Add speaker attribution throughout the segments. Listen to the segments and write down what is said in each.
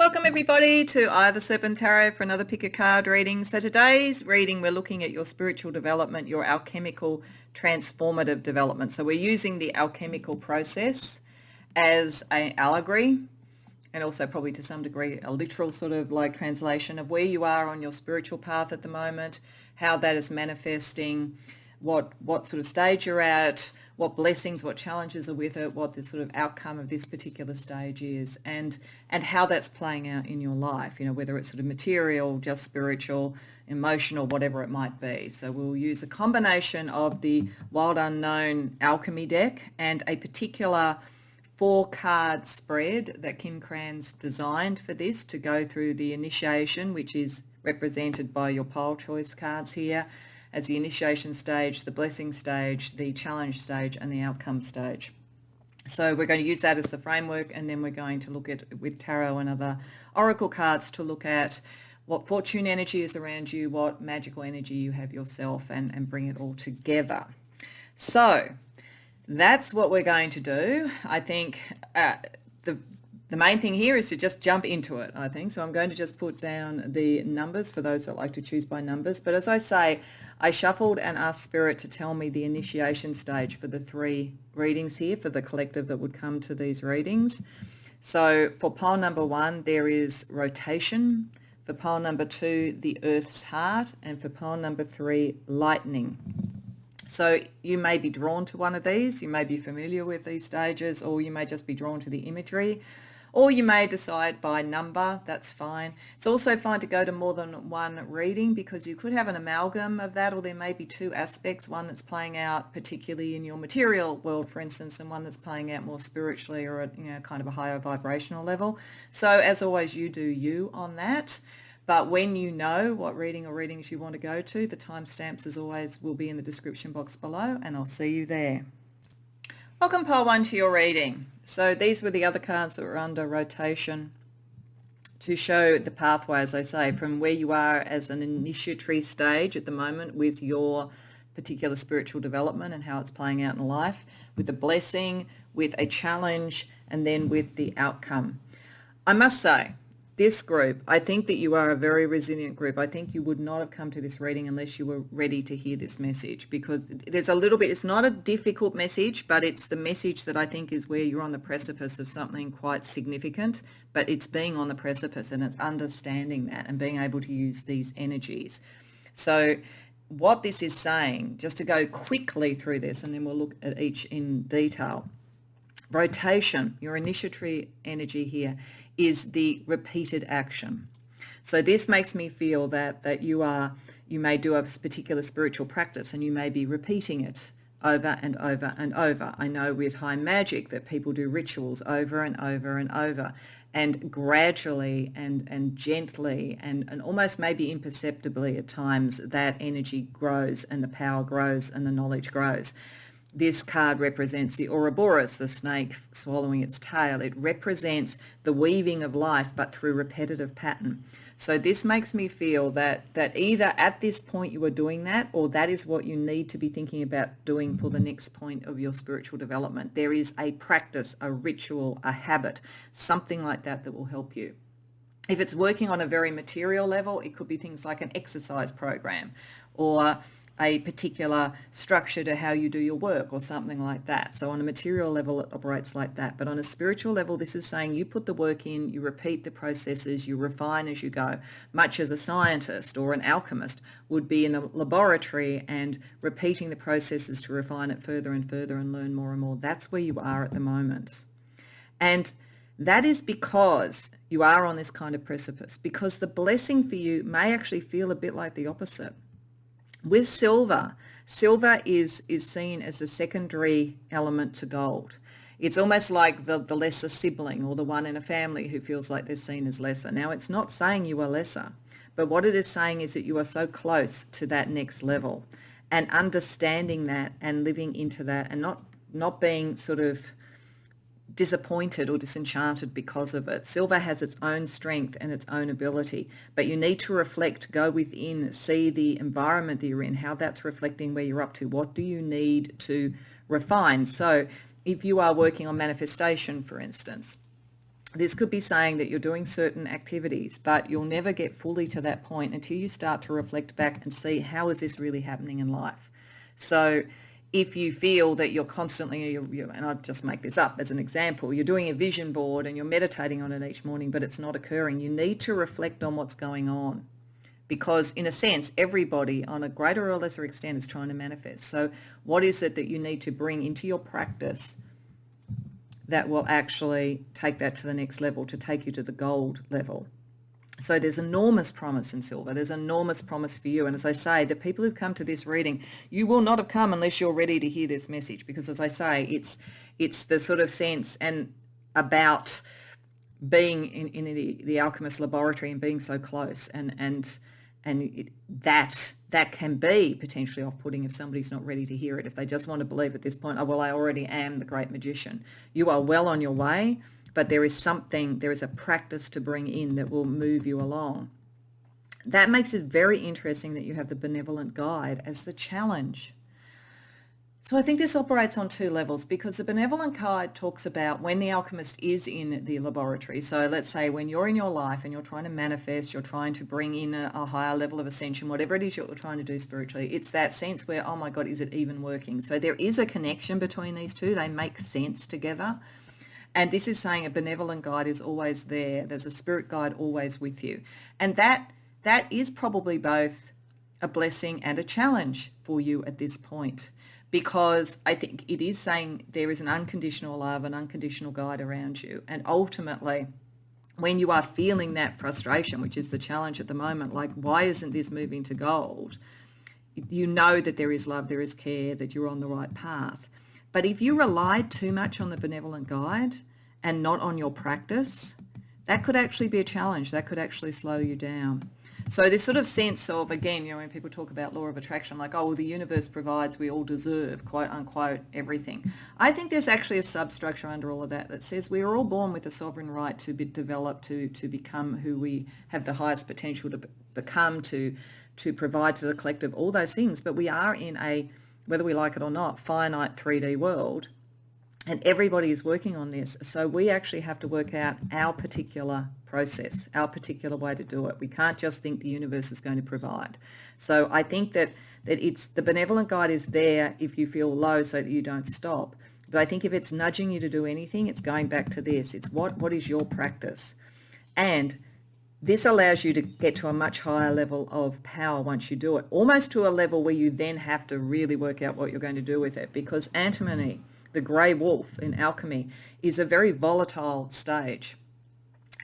Speaker 1: Welcome everybody to Eye of the Serpent Tarot for another pick a card reading. So today's reading we're looking at your spiritual development, your alchemical transformative development. So we're using the alchemical process as an allegory and also probably to some degree a literal sort of like translation of where you are on your spiritual path at the moment, how that is manifesting, what sort of stage you're at, what blessings, what challenges are with it, what the sort of outcome of this particular stage is, and how that's playing out in your life, you know, whether it's sort of material, just spiritual, emotional, whatever it might be. So we'll use a combination of the Wild Unknown Alchemy deck and a particular 4-card spread that Kim Cran's designed for this to go through the initiation, which is represented by your pile choice cards here, as the initiation stage, the blessing stage, the challenge stage, and the outcome stage. So we're going to use that as the framework, and then we're going to look at, with tarot and other oracle cards, to look at what fortune energy is around you, what magical energy you have yourself, and bring it all together. So that's what we're going to do. I think the main thing here is to just jump into it, I think. So I'm going to just put down the numbers for those that like to choose by numbers. But as I say, I shuffled and asked Spirit to tell me the initiation stage for the 3 readings here, for the collective that would come to these readings. So for pile number 1, there is rotation. For pile number 2, the Earth's heart. And for pile number 3, lightning. So you may be drawn to one of these. You may be familiar with these stages, or you may just be drawn to the imagery. Or you may decide by number, that's fine. It's also fine to go to more than one reading, because you could have an amalgam of that, or there may be 2 aspects, one that's playing out particularly in your material world, for instance, and one that's playing out more spiritually or at, you know, kind of a higher vibrational level. So as always, you do you on that. But when you know what reading or readings you want to go to, the timestamps as always will be in the description box below, and I'll see you there. Welcome pile 1 to your reading. So these were the other cards that were under rotation to show the pathway, as I say, from where you are as an initiatory stage at the moment with your particular spiritual development and how it's playing out in life, with a blessing, with a challenge, and then with the outcome. I must say, this group, I think that you are a very resilient group. I think you would not have come to this reading unless you were ready to hear this message, because there's a little bit, it's not a difficult message, but it's the message that I think is where you're on the precipice of something quite significant, but it's being on the precipice and it's understanding that and being able to use these energies. So what this is saying, just to go quickly through this, and then we'll look at each in detail. Rotation, your initiatory energy here, is the repeated action. So this makes me feel that you may do a particular spiritual practice and you may be repeating it over and over and over. I know with high magic that people do rituals over and over and over, and gradually and gently and almost maybe imperceptibly at times that energy grows and the power grows and the knowledge grows. This card represents the Ouroboros, the snake swallowing its tail. It represents the weaving of life, but through repetitive pattern. So this makes me feel that either at this point you are doing that, or that is what you need to be thinking about doing for the next point of your spiritual development. There is a practice, a ritual, a habit, something like that that will help you. If it's working on a very material level, it could be things like an exercise program, or a particular structure to how you do your work or something like that. So on a material level, it operates like that. But on a spiritual level, this is saying you put the work in, you repeat the processes, you refine as you go, much as a scientist or an alchemist would be in the laboratory and repeating the processes to refine it further and further and learn more and more. That's where you are at the moment. And that is because you are on this kind of precipice, because the blessing for you may actually feel a bit like the opposite. With silver is seen as a secondary element to gold. It's almost like the lesser sibling or the one in a family who feels like they're seen as lesser. Now, it's not saying you are lesser, but what it is saying is that you are so close to that next level, and understanding that and living into that, and not being sort of disappointed or disenchanted because of it. Silver has its own strength and its own ability, but you need to reflect, go within, see the environment that you're in, how that's reflecting where you're up to. What do you need to refine? So if you are working on manifestation, for instance, This could be saying that you're doing certain activities, but you'll never get fully to that point until you start to reflect back and see, how is this really happening in life? So if you feel that you're constantly, and I'll just make this up as an example, you're doing a vision board and you're meditating on it each morning, but it's not occurring, you need to reflect on what's going on. Because in a sense, everybody on a greater or lesser extent is trying to manifest. So what is it that you need to bring into your practice that will actually take that to the next level, to take you to the gold level? So there's enormous promise in silver. There's enormous promise for you. And as I say, the people who've come to this reading, you will not have come unless you're ready to hear this message. Because as I say, it's the sort of sense and about being in the alchemist laboratory and being so close, that can be potentially off-putting if somebody's not ready to hear it, if they just want to believe at this point, oh, well, I already am the great magician. You are well on your way, but there is a practice to bring in that will move you along. That makes it very interesting that you have the benevolent guide as the challenge. So I think this operates on two levels, because the benevolent guide talks about when the alchemist is in the laboratory. So let's say when you're in your life and you're trying to manifest, you're trying to bring in a higher level of ascension, whatever it is you're trying to do spiritually, it's that sense where, oh my God, is it even working? So there is a connection between these two. They make sense together. And this is saying a benevolent guide is always there. There's a spirit guide always with you. And that is probably both a blessing and a challenge for you at this point, because I think it is saying there is an unconditional love, an unconditional guide around you. And ultimately, when you are feeling that frustration, which is the challenge at the moment, like, why isn't this moving to gold? You know that there is love, there is care, that you're on the right path. But if you rely too much on the benevolent guide and not on your practice, that could actually be a challenge. That could actually slow you down. So this sort of sense of, again, when people talk about law of attraction, like, oh, well, the universe provides, we all deserve, quote unquote, everything. I think there's actually a substructure under all of that says we are all born with a sovereign right to be developed, to become who we have the highest potential to become, to provide to the collective, all those things. But we are in a, whether we like it or not, finite 3D world. And everybody is working on this. So we actually have to work out our particular process, our particular way to do it. We can't just think the universe is going to provide. So I think that it's the benevolent guide is there if you feel low so that you don't stop. But I think if it's nudging you to do anything, it's going back to this. It's what is your practice? And this allows you to get to a much higher level of power once you do it, almost to a level where you then have to really work out what you're going to do with it, because antimony, the grey wolf in alchemy, is a very volatile stage,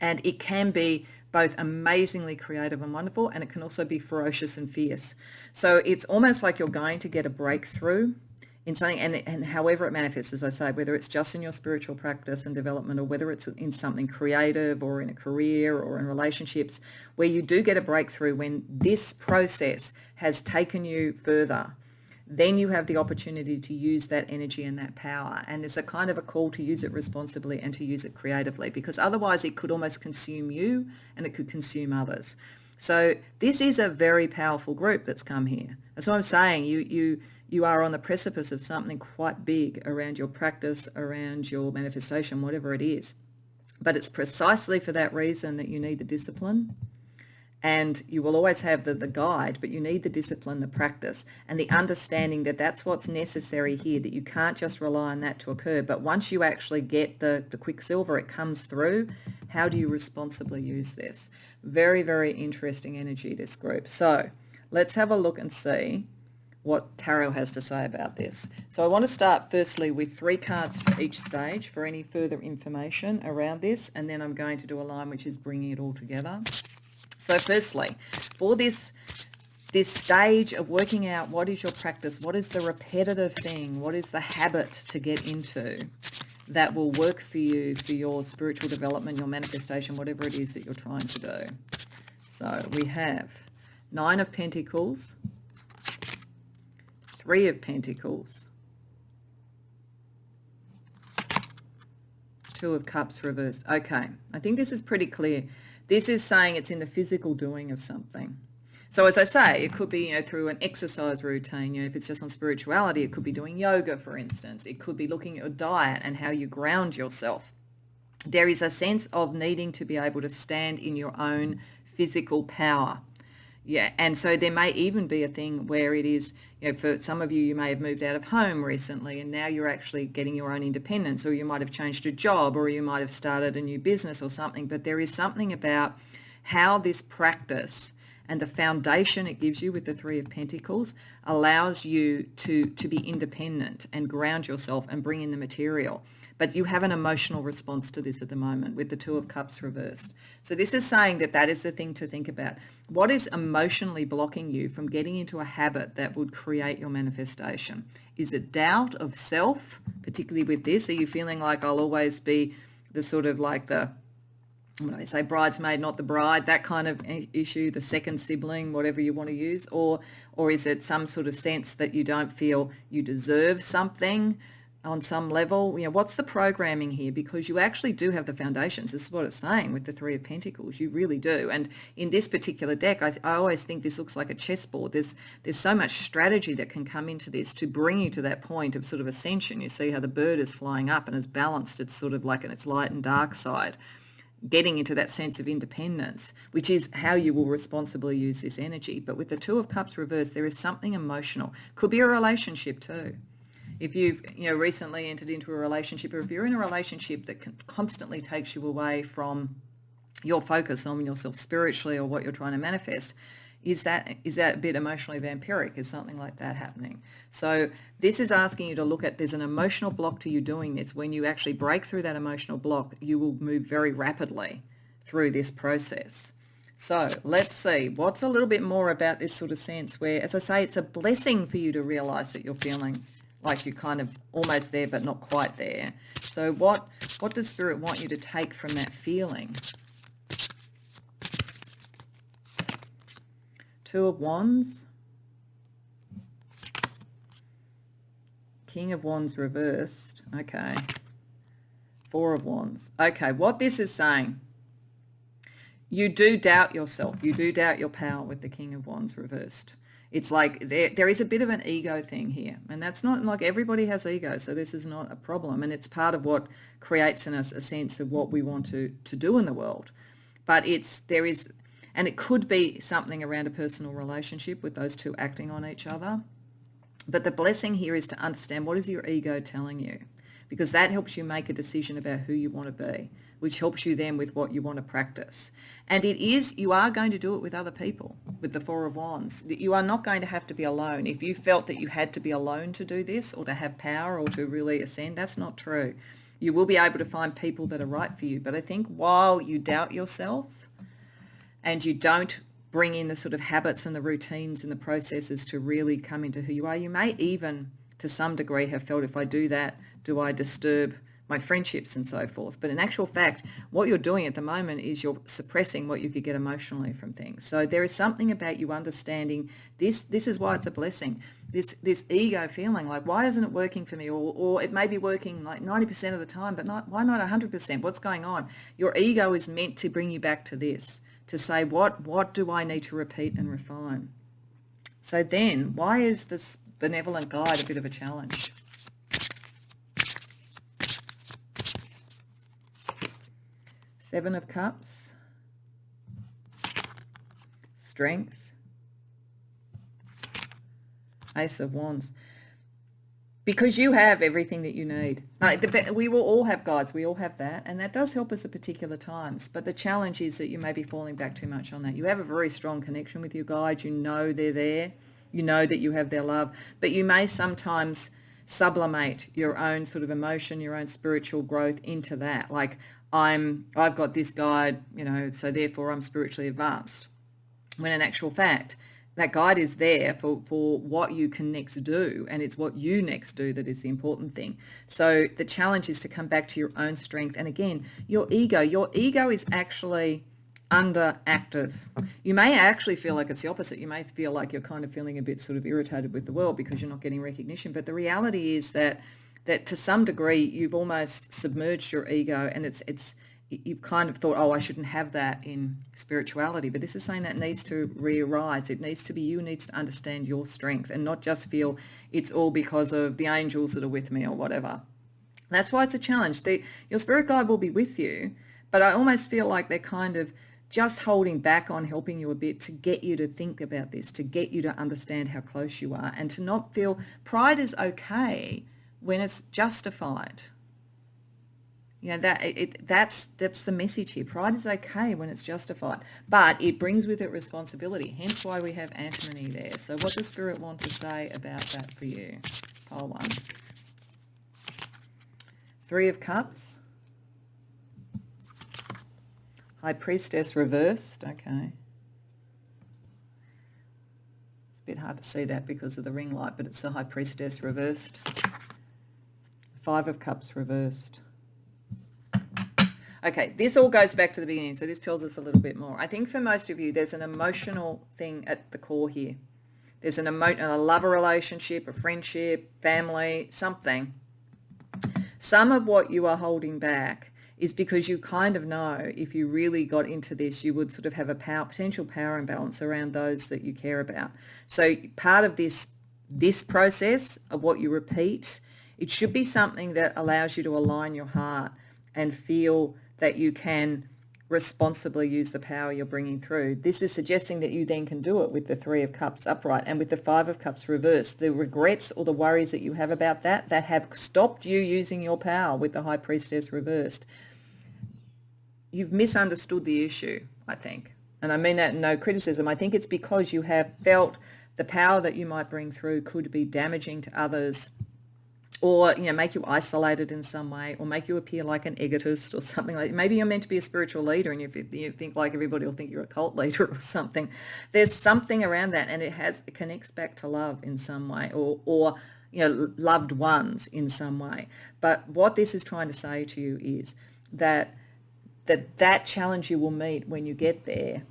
Speaker 1: and it can be both amazingly creative and wonderful, and it can also be ferocious and fierce. So it's almost like you're going to get a breakthrough in something, and however it manifests, as I say, whether it's just in your spiritual practice and development, or whether it's in something creative or in a career or in relationships, where you do get a breakthrough when this process has taken you further, then you have the opportunity to use that energy and that power. And there's a kind of a call to use it responsibly and to use it creatively, because otherwise it could almost consume you and it could consume others. So this is a very powerful group that's come here. That's what I'm saying. You are on the precipice of something quite big around your practice, around your manifestation, whatever it is. But it's precisely for that reason that you need the discipline. And you will always have the guide, but you need the discipline, the practice, and the understanding that that's what's necessary here, that you can't just rely on that to occur. But once you actually get the quicksilver, it comes through. How do you responsibly use this? Very, very interesting energy, this group. So let's have a look and see what tarot has to say about this. So I want to start firstly with 3 cards for each stage for any further information around this, and then I'm going to do a line which is bringing it all together. So firstly, for this stage of working out what is your practice, what is the repetitive thing, what is the habit to get into that will work for you for your spiritual development, your manifestation, whatever it is that you're trying to do. So we have 9 of Pentacles, 3 of Pentacles, 2 of Cups reversed. Okay, I think this is pretty clear. This is saying it's in the physical doing of something. So as I say, it could be through an exercise routine. If it's just on spirituality, it could be doing yoga, for instance. It could be looking at your diet and how you ground yourself. there is a sense of needing to be able to stand in your own physical power. Yeah, and so there may even be a thing where it is, for some of you, you may have moved out of home recently and now you're actually getting your own independence, or you might have changed a job, or you might have started a new business or something. But there is something about how this practice and the foundation it gives you with the Three of Pentacles allows you to be independent and ground yourself and bring in the material. But you have an emotional response to this at the moment with the Two of Cups reversed. So this is saying that is the thing to think about. What is emotionally blocking you from getting into a habit that would create your manifestation? Is it doubt of self, particularly with this? Are you feeling like I'll always be the sort of like the, when I say bridesmaid, not the bride, that kind of issue, the second sibling, whatever you want to use? Or is it some sort of sense that you don't feel you deserve something on some level? What's the programming here? Because you actually do have the foundations. This is what it's saying with the Three of Pentacles. You really do. And in this particular deck, I always think this looks like a chessboard. There's so much strategy that can come into this to bring you to that point of sort of ascension. You see how the bird is flying up and is balanced. It's sort of like in its light and dark side, getting into that sense of independence, which is how you will responsibly use this energy. But with the Two of Cups reversed, there is something emotional. Could be a relationship too. If you've recently entered into a relationship, or if you're in a relationship that constantly takes you away from your focus on yourself spiritually or what you're trying to manifest, is that a bit emotionally vampiric? Is something like that happening? So this is asking you to look at, there's an emotional block to you doing this. When you actually break through that emotional block, you will move very rapidly through this process. So let's see what's a little bit more about this sort of sense where, as I say, it's a blessing for you to realize that you're feeling like you're kind of almost there but not quite there. So what does Spirit want you to take from that feeling? Two of Wands, King of Wands reversed, okay, Four of Wands. Okay, what this is saying, you do doubt yourself, you do doubt your power with the King of Wands reversed. It's like there is a bit of an ego thing here, and that's not like, everybody has ego, so this is not a problem, and it's part of what creates in us a sense of what we want to do in the world. But and it could be something around a personal relationship with those two acting on each other. But the blessing here is to understand, what is your ego telling you? Because that helps you make a decision about who you want to be, which helps you then with what you want to practice. And you are going to do it with other people, with the Four of Wands. You are not going to have to be alone. If you felt that you had to be alone to do this, or to have power, or to really ascend, that's not true. You will be able to find people that are right for you. But I think while you doubt yourself and you don't bring in the sort of habits and the routines and the processes to really come into who you are, you may even to some degree have felt, if I do that, do I disturb my friendships and so forth? But in actual fact, what you're doing at the moment is you're suppressing what you could get emotionally from things. So there is something about you understanding this. This is why it's a blessing. This ego feeling like, why isn't it working for me? Or it may be working like 90% of the time, but why not 100%? What's going on? Your ego is meant to bring you back to this, to say, what do I need to repeat and refine? So then, why is this benevolent guide a bit of a challenge? Seven of Cups, Strength, Ace of Wands. Because you have everything that you need. We will all have guides, we all have that, and that does help us at particular times. But the challenge is that you may be falling back too much on that. You have a very strong connection with your guides, you know they're there, you know that you have their love, but you may sometimes sublimate your own sort of emotion, your own spiritual growth into that. Like, I've got this guide, so therefore I'm spiritually advanced. When in actual fact, that guide is there for what you can next do, and it's what you next do that is the important thing. So the challenge is to come back to your own strength. And again, your ego is actually underactive. You may actually feel like it's the opposite. You may feel like you're kind of feeling a bit sort of irritated with the world because you're not getting recognition. But the reality is that to some degree you've almost submerged your ego, and you've kind of thought, oh, I shouldn't have that in spirituality. But this is saying that needs to re-arise. It needs to be, you needs to understand your strength and not just feel it's all because of the angels that are with me or whatever. That's why it's a challenge. Your spirit guide will be with you, but I almost feel like they're kind of just holding back on helping you a bit to get you to think about this, to get you to understand how close you are, and to not feel pride is okay when it's justified. You know, that's the message here. Pride is okay when it's justified, but it brings with it responsibility, hence why we have antimony there. So what does Spirit want to say about that for you? Pile 1. 3 of Cups. High Priestess reversed. Okay. It's a bit hard to see that because of the ring light, but it's the High Priestess reversed. 5 of Cups reversed. Okay, this all goes back to the beginning, so this tells us a little bit more. I think for most of you, there's an emotional thing at the core here. There's a lover relationship, a friendship, family, something. Some of what you are holding back is because you kind of know if you really got into this, you would sort of have a potential power imbalance around those that you care about. So part of this process of what you repeat, it should be something that allows you to align your heart and feel that you can responsibly use the power you're bringing through. This is suggesting that you then can do it with the 3 of Cups upright and with the 5 of Cups reversed. The regrets or the worries that you have about that have stopped you using your power with the High Priestess reversed. You've misunderstood the issue, I think. And I mean that in no criticism. I think it's because you have felt the power that you might bring through could be damaging to others, or make you isolated in some way, or make you appear like an egotist or something like that. Maybe you're meant to be a spiritual leader and you think like everybody will think you're a cult leader or something. There's something around that, and it connects back to love in some way, or loved ones in some way. But what this is trying to say to you is that challenge you will meet when you get there,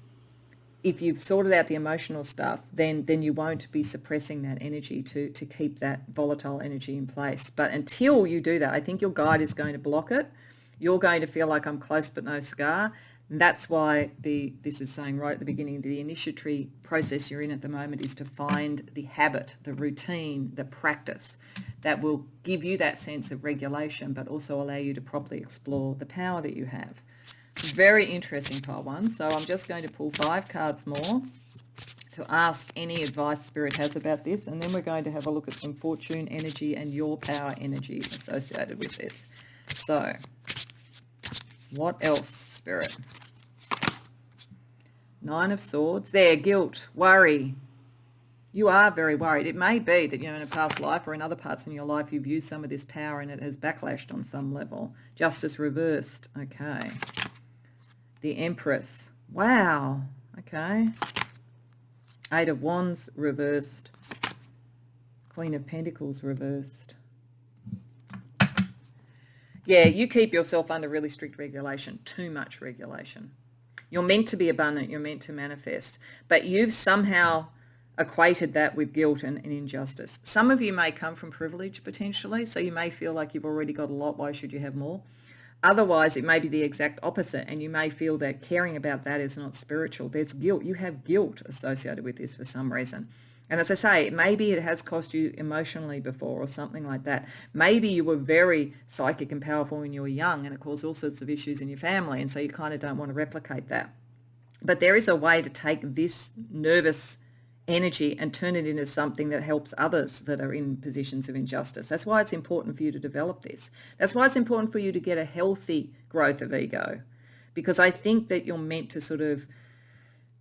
Speaker 1: if you've sorted out the emotional stuff, then you won't be suppressing that energy to keep that volatile energy in place. But until you do that, I think your guide is going to block it. You're going to feel like I'm close but no cigar. And that's why this is saying right at the beginning, the initiatory process you're in at the moment is to find the habit, the routine, the practice that will give you that sense of regulation, but also allow you to properly explore the power that you have. Very interesting, pile 1. So I'm just going to pull 5 cards more to ask any advice Spirit has about this, and then we're going to have a look at some fortune energy and your power energy associated with this. So what else, Spirit? 9 of Swords. There, guilt, worry. You are very worried. It may be that, in a past life or in other parts in your life, you've used some of this power and it has backlashed on some level. Justice reversed. Okay. The Empress. Wow. Okay. 8 of Wands reversed. Queen of Pentacles reversed. Yeah, you keep yourself under really strict regulation, too much regulation. You're meant to be abundant, you're meant to manifest, but you've somehow equated that with guilt and injustice. Some of you may come from privilege potentially, so you may feel like you've already got a lot, why should you have more? Otherwise, it may be the exact opposite, and you may feel that caring about that is not spiritual. There's guilt. You have guilt associated with this for some reason. And as I say, maybe it has cost you emotionally before or something like that. Maybe you were very psychic and powerful when you were young and it caused all sorts of issues in your family, and so you kind of don't want to replicate that. But there is a way to take this nervous energy and turn it into something that helps others that are in positions of injustice. That's why it's important for you to develop this. That's why it's important for you to get a healthy growth of ego, because I think that you're meant to sort of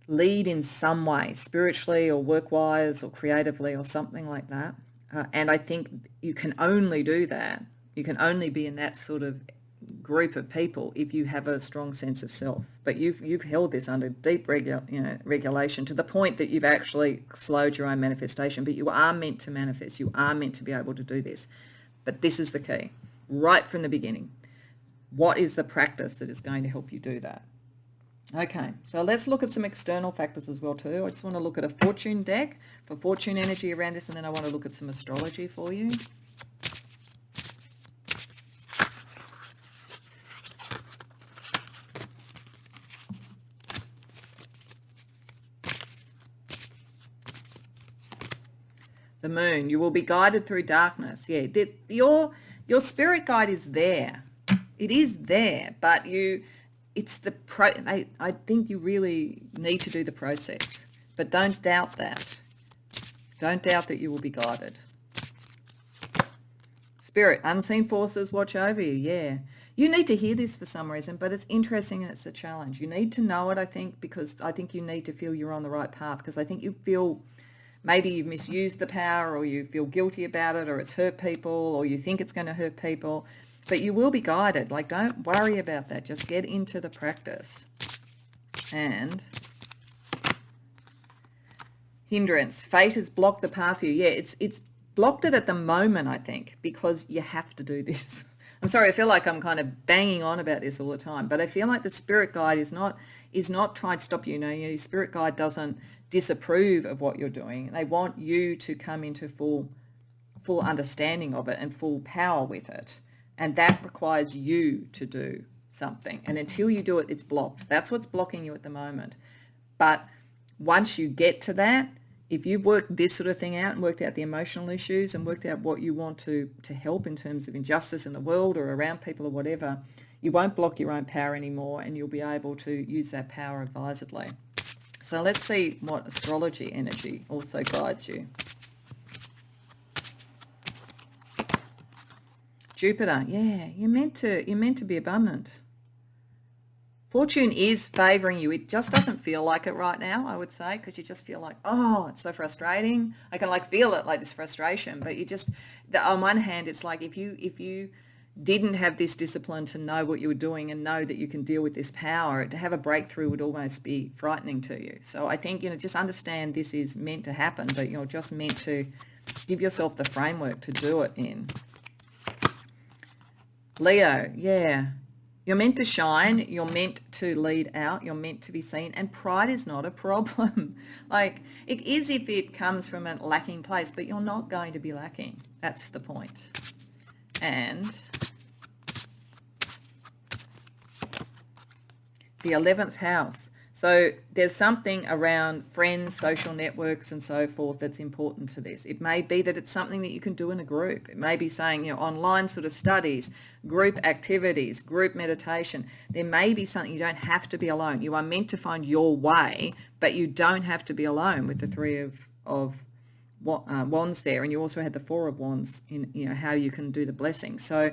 Speaker 1: lead in some way, spiritually or work-wise or creatively or something like that. And I think you can only do that. You can only be in that sort of group of people if you have a strong sense of self. But you've held this under deep regulation to the point that you've actually slowed your own manifestation. But you are meant to manifest. You are meant to be able to do this. But this is the key, right from the beginning. What is the practice that is going to help you do that? Okay, so let's look at some external factors as well too. I just want to look at a fortune deck for fortune energy around this, and then I want to look at some astrology for you. The Moon. You will be guided through darkness. Yeah, Your spirit guide is there. It is there, but I think you really need to do the process, but don't doubt that. Don't doubt that you will be guided. Spirit, unseen forces watch over you. Yeah. You need to hear this for some reason, but it's interesting and it's a challenge. You need to know it, I think, because I think you need to feel you're on the right path, because I think you feel maybe you've misused the power, or you feel guilty about it, or it's hurt people, or you think it's going to hurt people, but you will be guided. Like, don't worry about that. Just get into the practice. And hindrance. Fate has blocked the path for you. Yeah, it's blocked it at the moment, I think, because you have to do this. I'm sorry, I feel like I'm kind of banging on about this all the time, but I feel like the spirit guide is not trying to stop you. Your spirit guide doesn't disapprove of what you're doing. They want you to come into full understanding of it and full power with it. And that requires you to do something. And until you do it, it's blocked. That's what's blocking you at the moment. But once you get to that, if you've worked this sort of thing out and worked out the emotional issues and worked out what you want to help in terms of injustice in the world or around people or whatever, you won't block your own power anymore, and you'll be able to use that power advisedly. So let's see what astrology energy also guides you. Jupiter, yeah, you're meant to be abundant. Fortune is favouring you. It just doesn't feel like it right now, I would say, because you just feel like, oh, it's so frustrating. I can feel it, like this frustration. But on one hand, it's like if you didn't have this discipline to know what you were doing and know that you can deal with this power, to have a breakthrough would almost be frightening to you. So I think, just understand this is meant to happen, but you're just meant to give yourself the framework to do it in. Leo, yeah. You're meant to shine, you're meant to lead out, you're meant to be seen, and pride is not a problem. It is if it comes from a lacking place, but you're not going to be lacking. That's the point. And the 11th house. So there's something around friends, social networks and so forth that's important to this. It may be that it's something that you can do in a group. It may be saying, online sort of studies, group activities, group meditation. There may be something. You don't have to be alone. You are meant to find your way, but you don't have to be alone with the Three of Wands there. And you also had the Four of Wands in, how you can do the blessing. So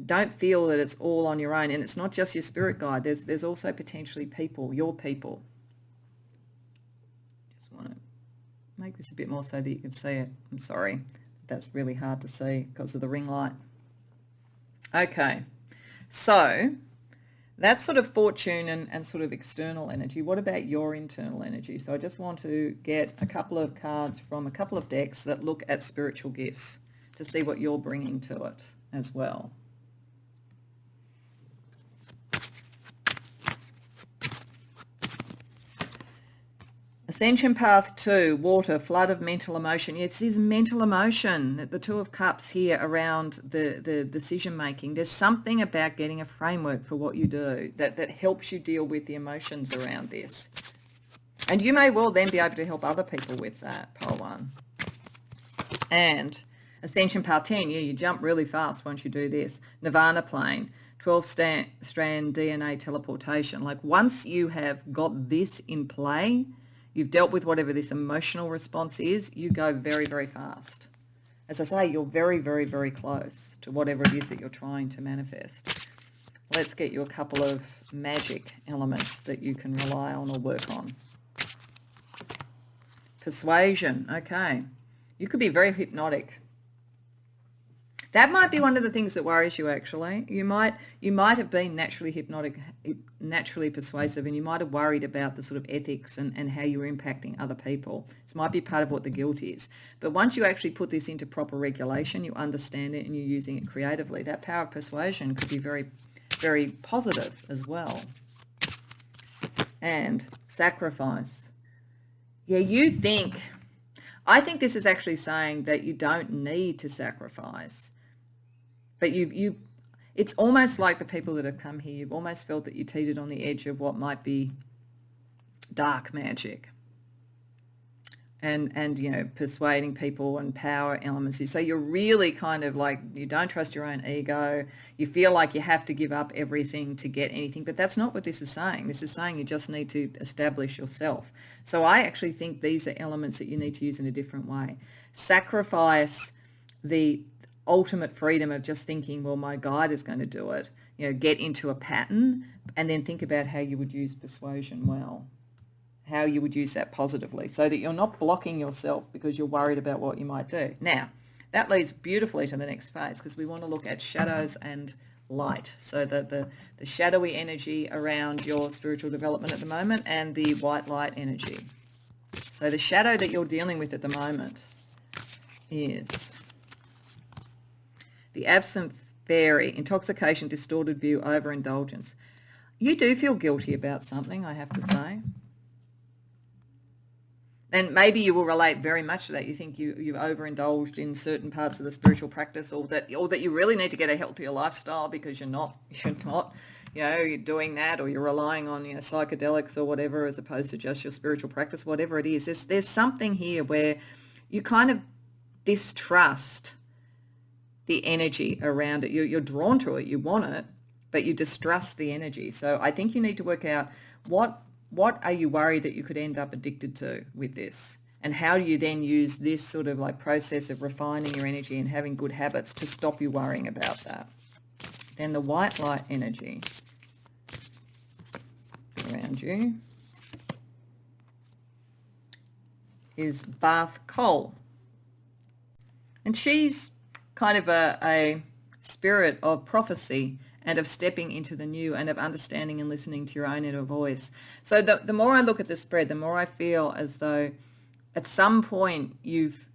Speaker 1: don't feel that it's all on your own, and it's not just your spirit guide. There's also potentially people, your people. Just want to make this a bit more so that you can see it. I'm sorry, that's really hard to see because of the ring light. Okay, so that's sort of fortune and sort of external energy. What about your internal energy? So I just want to get a couple of cards from a couple of decks that look at spiritual gifts to see what you're bringing to it as well. Ascension Path 2, water, flood of mental emotion. It's this mental emotion, the Two of Cups here around the decision making. There's something about getting a framework for what you do that helps you deal with the emotions around this. And you may well then be able to help other people with that, pile 1. And Ascension Path 10, yeah, you jump really fast once you do this. Nirvana plane, 12-strand DNA teleportation. Once you have got this in play, you've dealt with whatever this emotional response is, you go very, very fast. As I say, you're very, very, very close to whatever it is that you're trying to manifest. Let's get you a couple of magic elements that you can rely on or work on. Persuasion, okay. You could be very hypnotic. That might be one of the things that worries you, actually. You might have been naturally hypnotic, naturally persuasive, and you might have worried about the sort of ethics and how you're impacting other people. This might be part of what the guilt is. But once you actually put this into proper regulation, you understand it and you're using it creatively, that power of persuasion could be very, very positive as well. And sacrifice. Yeah, I think this is actually saying that you don't need to sacrifice. But it's almost like the people that have come here, you've almost felt that you teetered on the edge of what might be dark magic. and you know, persuading people and power elements. So you're really kind of like, you don't trust your own ego. You feel like you have to give up everything to get anything, but that's not what this is saying. This is saying you just need to establish yourself. So I actually think these are elements that you need to use in a different way. Sacrifice the ultimate freedom of just thinking, well, my guide is going to do it. You know, get into a pattern and then think about how you would use persuasion well, how you would use that positively, so that you're not blocking yourself because you're worried about what you might do. Now, that leads beautifully to the next phase, because we want to look at shadows and light. So the shadowy energy around your spiritual development at the moment and the white light energy. So the shadow that you're dealing with at the moment is the absinthe fairy, intoxication, distorted view, overindulgence. You do feel guilty about something, I have to say. And maybe you will relate very much to that. You think you've overindulged in certain parts of the spiritual practice, or that you really need to get a healthier lifestyle because you're not, you know, you're doing that, or you're relying on, you know, psychedelics or whatever, as opposed to just your spiritual practice, whatever it is. There's something here where you kind of distrust the energy around it. You're drawn to it, you want it, but you distrust the energy. So I think you need to work out what are you worried that you could end up addicted to with this? And how do you then use this sort of like process of refining your energy and having good habits to stop you worrying about that? Then the white light energy around you is Bath Cole. And she's kind of a spirit of prophecy and of stepping into the new and of understanding and listening to your own inner voice. So the more I look at the spread, the more I feel as though at some point you've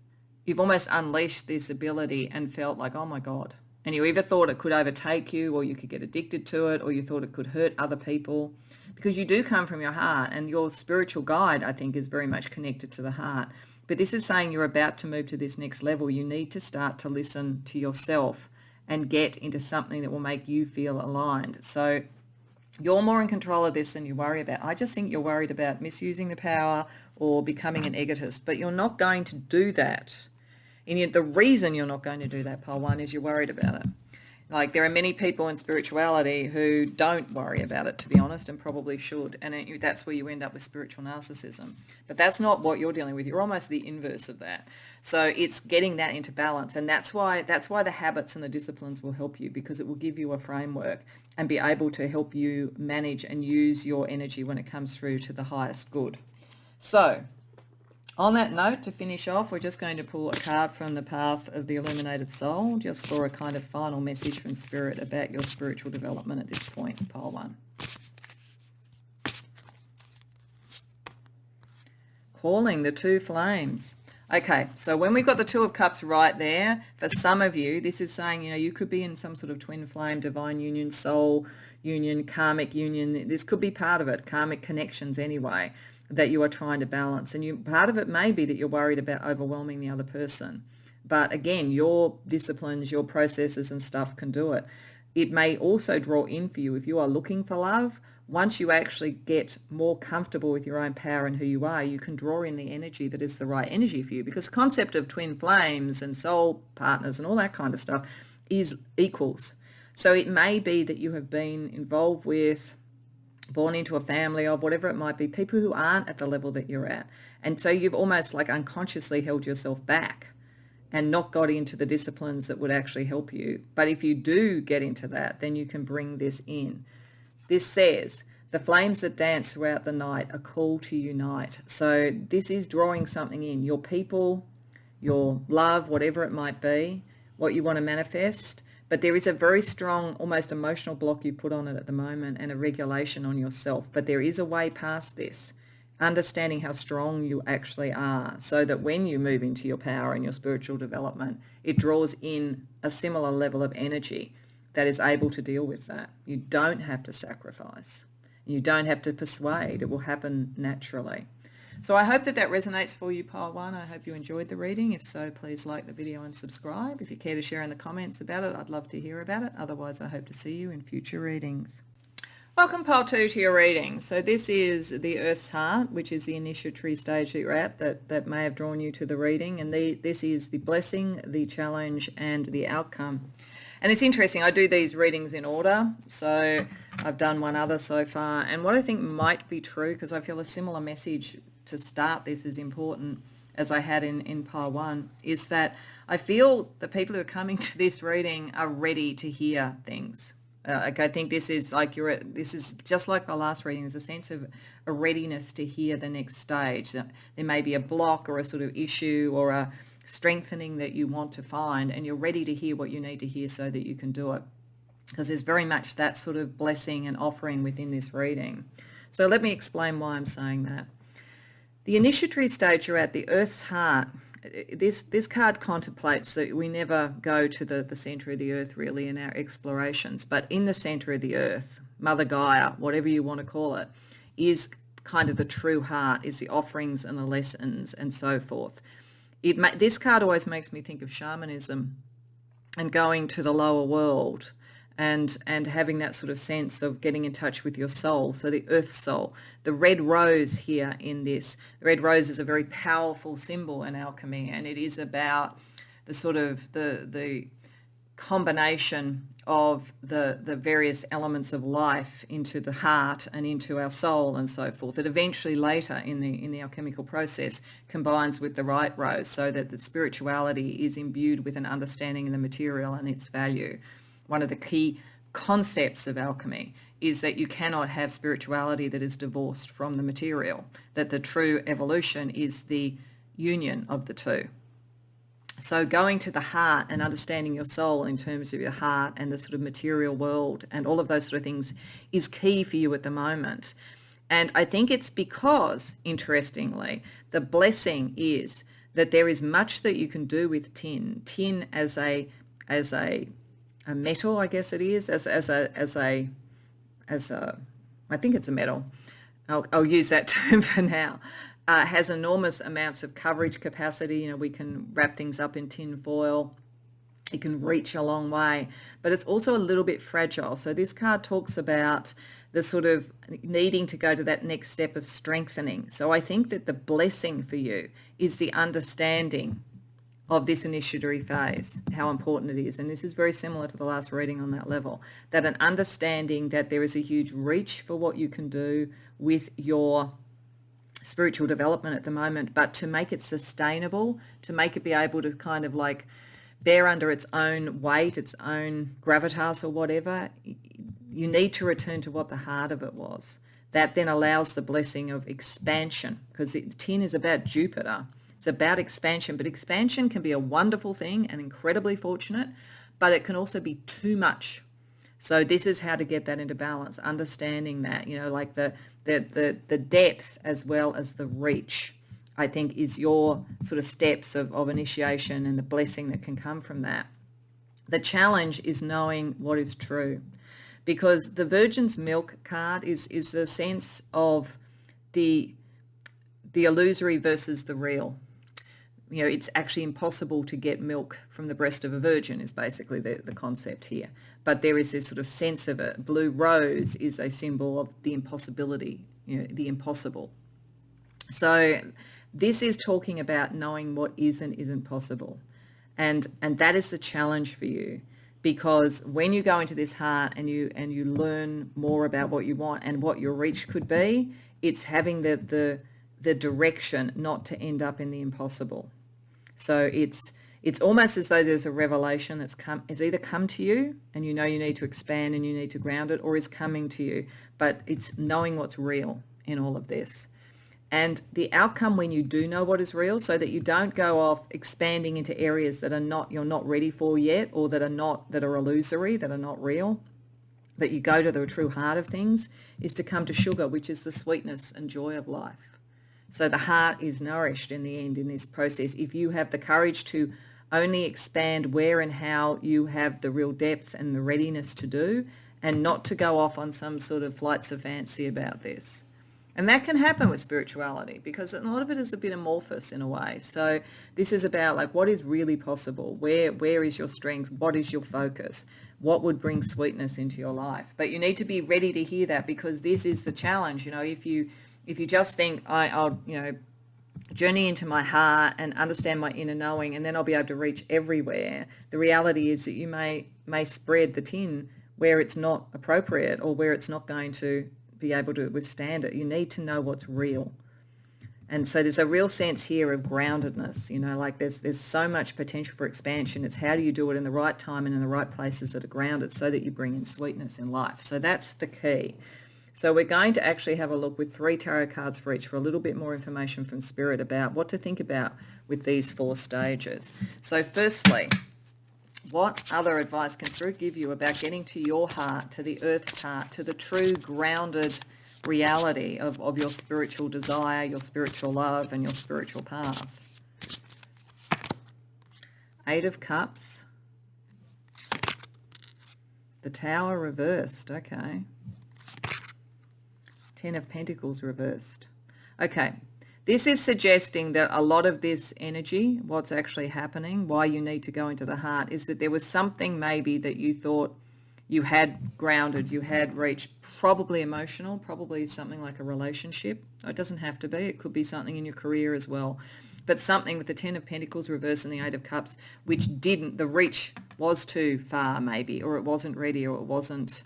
Speaker 1: almost unleashed this ability and felt like, oh my God. And you either thought it could overtake you, or you could get addicted to it, or you thought it could hurt other people, because you do come from your heart, and your spiritual guide, I think, is very much connected to the heart. But this is saying you're about to move to this next level. You need to start to listen to yourself and get into something that will make you feel aligned. So you're more in control of this than you worry about. I just think you're worried about misusing the power or becoming an egotist, but you're not going to do that. And yet the reason you're not going to do that, Pole 1, is you're worried about it. Like, there are many people in spirituality who don't worry about it, to be honest, and probably should. And that's where you end up with spiritual narcissism. But that's not what you're dealing with. You're almost the inverse of that. So it's getting that into balance. And that's why the habits and the disciplines will help you, because it will give you a framework and be able to help you manage and use your energy when it comes through to the highest good. So on that note, to finish off, we're just going to pull a card from the Path of the Illuminated Soul, just for a kind of final message from Spirit about your spiritual development at this point, Pole 1. Calling the two flames. Okay, so when we've got the Two of Cups right there, for some of you, this is saying, you know, you could be in some sort of twin flame, divine union, soul union, karmic union. This could be part of it, karmic connections anyway, that you are trying to balance. And part of it may be that you're worried about overwhelming the other person. But again, your disciplines, your processes and stuff can do it. It may also draw in for you, if you are looking for love, once you actually get more comfortable with your own power and who you are, you can draw in the energy that is the right energy for you. Because the concept of twin flames and soul partners and all that kind of stuff is equals. So it may be that you have been involved with, born into a family of, whatever it might be, people who aren't at the level that you're at. And so you've almost like unconsciously held yourself back and not got into the disciplines that would actually help you. But if you do get into that, then you can bring this in. This says, the flames that dance throughout the night are called to unite. So this is drawing something in. Your people, your love, whatever it might be, what you want to manifest. But there is a very strong, almost emotional block you put on it at the moment, and a regulation on yourself. But there is a way past this, understanding how strong you actually are, so that when you move into your power and your spiritual development, it draws in a similar level of energy that is able to deal with that. You don't have to sacrifice. You don't have to persuade. It will happen naturally. So I hope that resonates for you, Pole 1. I hope you enjoyed the reading. If so, please like the video and subscribe. If you care to share in the comments about it, I'd love to hear about it. Otherwise, I hope to see you in future readings. Welcome, Pile 2, to your reading. So this is the Earth's Heart, which is the initiatory stage that you're at that may have drawn you to the reading. And this is the blessing, the challenge, and the outcome. And it's interesting, I do these readings in order. So I've done one other so far. And what I think might be true, because I feel a similar message to start this is important as I had in Pile 1, is that I feel the people who are coming to this reading are ready to hear things. Like I think this is just like the last reading. There's a sense of a readiness to hear the next stage. There may be a block or a sort of issue or a strengthening that you want to find, and you're ready to hear what you need to hear so that you can do it. Because there's very much that sort of blessing and offering within this reading. So let me explain why I'm saying that. The initiatory stage you're at, the Earth's Heart, this card contemplates that we never go to the centre of the earth really in our explorations, but in the centre of the earth, Mother Gaia, whatever you want to call it, is kind of the true heart, is the offerings and the lessons and so forth. This card always makes me think of shamanism and going to the lower world and having that sort of sense of getting in touch with your soul, so the earth soul. The red rose here in this, the red rose is a very powerful symbol in alchemy, and it is about the sort of the combination of the various elements of life into the heart and into our soul and so forth, that eventually later in the alchemical process combines with the right rose, so that the spirituality is imbued with an understanding of the material and its value. One of the key concepts of alchemy is that you cannot have spirituality that is divorced from the material, that the true evolution is the union of the two. So going to the heart and understanding your soul in terms of your heart and the sort of material world and all of those sort of things is key for you at the moment. And I think it's because, interestingly, the blessing is that there is much that you can do with tin. Tin as a metal, I guess it is, as a I think it's a metal. I'll use that term for now. Has enormous amounts of coverage capacity. You know, we can wrap things up in tin foil. It can reach a long way, but it's also a little bit fragile. So this card talks about the sort of needing to go to that next step of strengthening. So I think that the blessing for you is the understanding of this initiatory phase, how important it is. And this is very similar to the last reading on that level, that an understanding that there is a huge reach for what you can do with your spiritual development at the moment, but to make it sustainable, to make it be able to kind of like bear under its own weight, its own gravitas or whatever, you need to return to what the heart of it was. That then allows the blessing of expansion, because tin is about Jupiter. It's about expansion, but expansion can be a wonderful thing and incredibly fortunate, but it can also be too much. So this is how to get that into balance, understanding that, you know, like the depth as well as the reach, I think, is your sort of steps of initiation and the blessing that can come from that. The challenge is knowing what is true, because the Virgin's Milk card is the sense of the illusory versus the real. You know, it's actually impossible to get milk from the breast of a virgin is basically the concept here. But there is this sort of sense of it. Blue rose is a symbol of the impossibility, you know, the impossible. So this is talking about knowing what is and isn't possible. And that is the challenge for you, because when you go into this heart and you learn more about what you want and what your reach could be, it's having the direction not to end up in the impossible. So it's almost as though there's a revelation is either come to you and you know you need to expand and you need to ground it, or is coming to you, but it's knowing what's real in all of this. And the outcome when you do know what is real, so that you don't go off expanding into areas that you're not ready for yet, or that are illusory, that are not real, but you go to the true heart of things, is to come to sugar, which is the sweetness and joy of life. So the heart is nourished in the end in this process if you have the courage to only expand where and how you have the real depth and the readiness to do, and not to go off on some sort of flights of fancy about this. And that can happen with spirituality, because a lot of it is a bit amorphous in a way. So this is about like what is really possible, where is your strength, what is your focus, what would bring sweetness into your life. But you need to be ready to hear that, because this is the challenge. You know, if you just think I'll journey into my heart and understand my inner knowing, and then I'll be able to reach everywhere, the reality is that you may spread the tin where it's not appropriate, or where it's not going to be able to withstand it. You need to know what's real. And so there's a real sense here of groundedness, you know, like there's so much potential for expansion. It's how do you do it in the right time and in the right places that are grounded, so that you bring in sweetness in life. So that's the key. So we're going to actually have a look with 3 tarot cards for each, for a little bit more information from Spirit about what to think about with these 4 stages. So firstly, what other advice can Spirit give you about getting to your heart, to the earth's heart, to the true grounded reality of your spiritual desire, your spiritual love, and your spiritual path? 8 of Cups. The Tower reversed. Okay. 10 of Pentacles reversed. Okay. This is suggesting that a lot of this energy, what's actually happening, why you need to go into the heart, is that there was something maybe that you thought you had grounded, you had reached, probably emotional, probably something like a relationship. It doesn't have to be. It could be something in your career as well. But something with the 10 of Pentacles reversed and the 8 of Cups, which didn't, the reach was too far maybe, or it wasn't ready, or it wasn't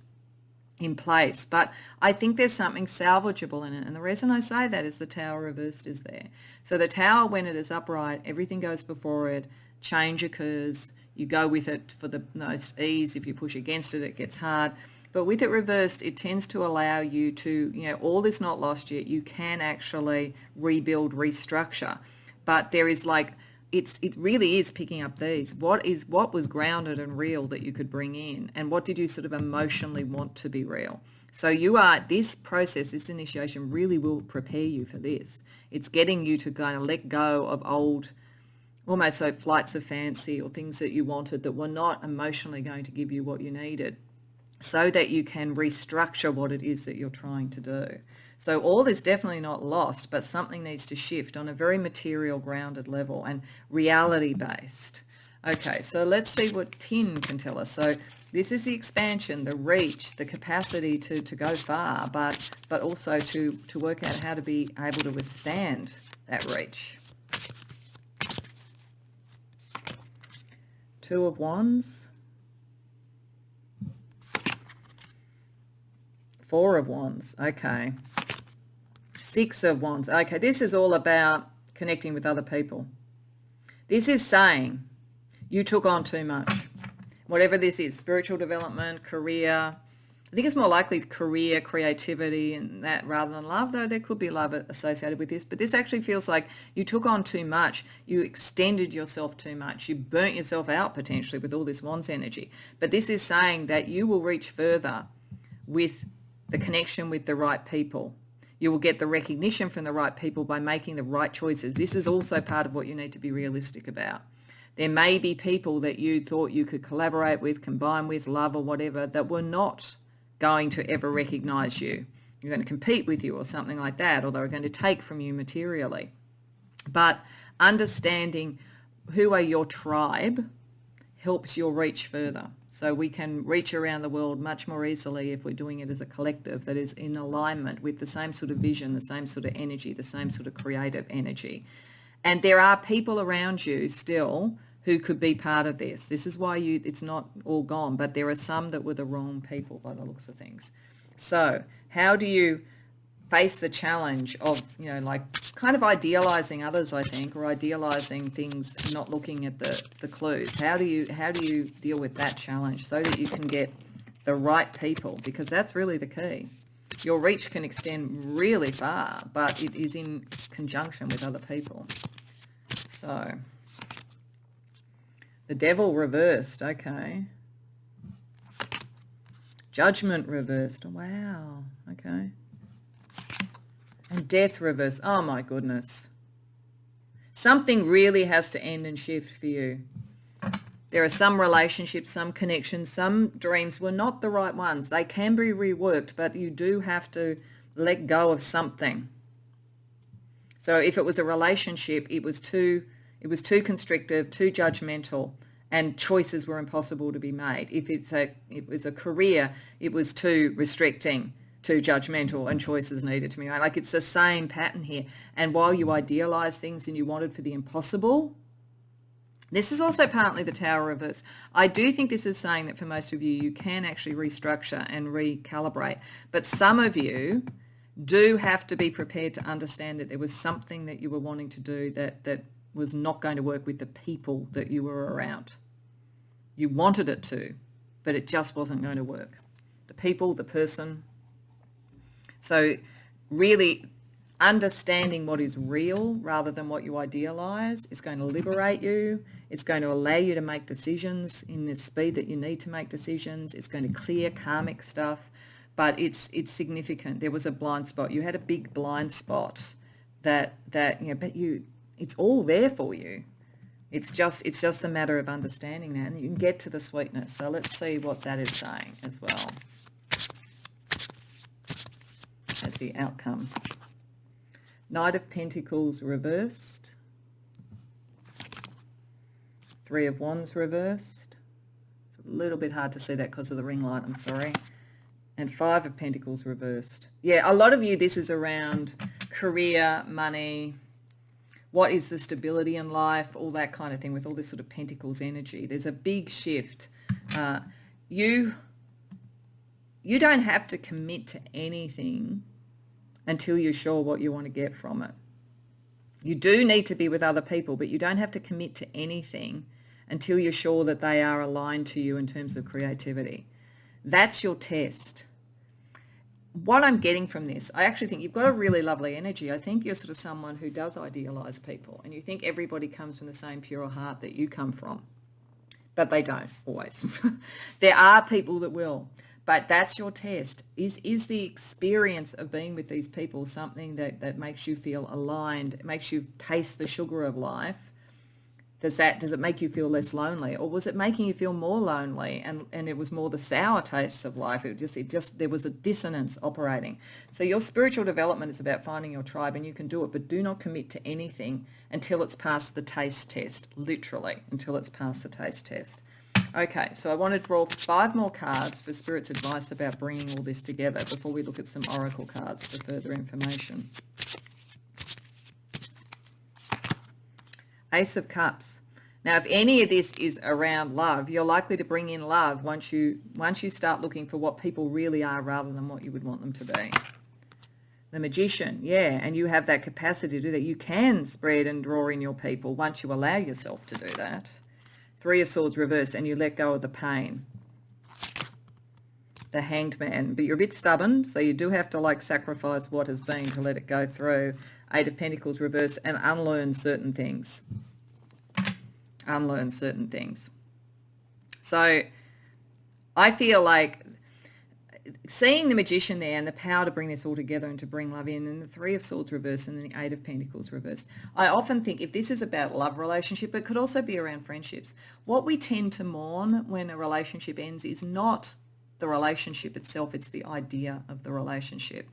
Speaker 1: in place. But I think there's something salvageable in it. And the reason I say that is the Tower reversed is there. So the Tower, when it is upright, everything goes before it, change occurs, you go with it for the most ease. If you push against it, it gets hard. But with it reversed, it tends to allow you to, you know, all is not lost yet. You can actually rebuild, restructure. But there is like, it really is picking up these. What was grounded and real that you could bring in, and what did you sort of emotionally want to be real? So this process, this initiation really will prepare you for this. It's getting you to kind of let go of old, almost like flights of fancy, or things that you wanted that were not emotionally going to give you what you needed, so that you can restructure what it is that you're trying to do. So all is definitely not lost, but something needs to shift on a very material, grounded level and reality-based. Okay, so let's see what tin can tell us. So this is the expansion, the reach, the capacity to go far, but also to work out how to be able to withstand that reach. 2 of Wands. 4 of Wands. Okay. 6 of Wands. Okay, this is all about connecting with other people. This is saying you took on too much. Whatever this is, spiritual development, career. I think it's more likely career, creativity, and that, rather than love, though there could be love associated with this. But this actually feels like you took on too much. You extended yourself too much. You burnt yourself out potentially with all this Wands energy. But this is saying that you will reach further with the connection with the right people. You will get the recognition from the right people by making the right choices. This is also part of what you need to be realistic about. There may be people that you thought you could collaborate with, combine with, love, or whatever, that were not going to ever recognize you. You're going to compete with you or something like that, or they're going to take from you materially. But understanding who are your tribe helps your reach further. So we can reach around the world much more easily if we're doing it as a collective that is in alignment with the same sort of vision, the same sort of energy, the same sort of creative energy. And there are people around you still who could be part of this. This is why it's not all gone, but there are some that were the wrong people by the looks of things. So how do you face the challenge of, like kind of idealizing others, I think, or idealizing things, not looking at the clues? How do you deal with that challenge so that you can get the right people? Because that's really the key. Your reach can extend really far, but it is in conjunction with other people. So the Devil reversed, okay. Judgment reversed, wow, okay. And Death reversed, oh my goodness. Something really has to end and shift for you. There are some relationships, some connections, some dreams were not the right ones. They can be reworked, but you do have to let go of something. So if it was a relationship, it was too constrictive, too judgmental, and choices were impossible to be made. If it was a career, it was too restricting, too judgmental, and choices needed to be made. Like, it's the same pattern here. And while you idealize things and you wanted for the impossible, this is also partly the Tower reverse. I do think this is saying that for most of you, you can actually restructure and recalibrate. But some of you do have to be prepared to understand that there was something that you were wanting to do that was not going to work with the people that you were around. You wanted it to, but it just wasn't going to work. The people, the person. So really understanding what is real rather than what you idealize is going to liberate you. It's going to allow you to make decisions in the speed that you need to make decisions. It's going to clear karmic stuff, but it's significant. There was a blind spot. You had a big blind spot that but it's all there for you. It's just a matter of understanding that, and you can get to the sweetness. So let's see what that is saying as well as the outcome. Knight of Pentacles reversed. Three of Wands reversed. It's a little bit hard to see that because of the ring light, I'm sorry. And Five of Pentacles reversed. Yeah, a lot of you, this is around career, money, what is the stability in life, all that kind of thing with all this sort of Pentacles energy. There's a big shift. You don't have to commit to anything until you're sure what you want to get from it. You do need to be with other people, but you don't have to commit to anything until you're sure that they are aligned to you in terms of creativity. That's your test. What I'm getting from this, I actually think you've got a really lovely energy. I think you're sort of someone who does idealize people, and you think everybody comes from the same pure heart that you come from, but they don't always. There are people that will. But that's your test. Is the experience of being with these people something that makes you feel aligned, it makes you taste the sugar of life? Does it make you feel less lonely? Or was it making you feel more lonely and it was more the sour tastes of life? It just there was a dissonance operating. So your spiritual development is about finding your tribe, and you can do it, but do not commit to anything until it's passed the taste test, literally, until it's passed the taste test. Okay, so I want to draw 5 more cards for Spirit's advice about bringing all this together before we look at some oracle cards for further information. Ace of Cups. Now, if any of this is around love, you're likely to bring in love once you start looking for what people really are rather than what you would want them to be. The Magician, yeah, and you have that capacity to do that. You can spread and draw in your people once you allow yourself to do that. Three of Swords reversed, and you let go of the pain. The Hanged Man, but you're a bit stubborn, so you do have to sacrifice what has been to let it go through. Eight of Pentacles reversed, and unlearn certain things. Unlearn certain things. So I feel like seeing the Magician there and the power to bring this all together and to bring love in, and the Three of Swords reversed and the Eight of Pentacles reversed. I often think if this is about love relationship, it could also be around friendships. What we tend to mourn when a relationship ends is not the relationship itself, it's the idea of the relationship.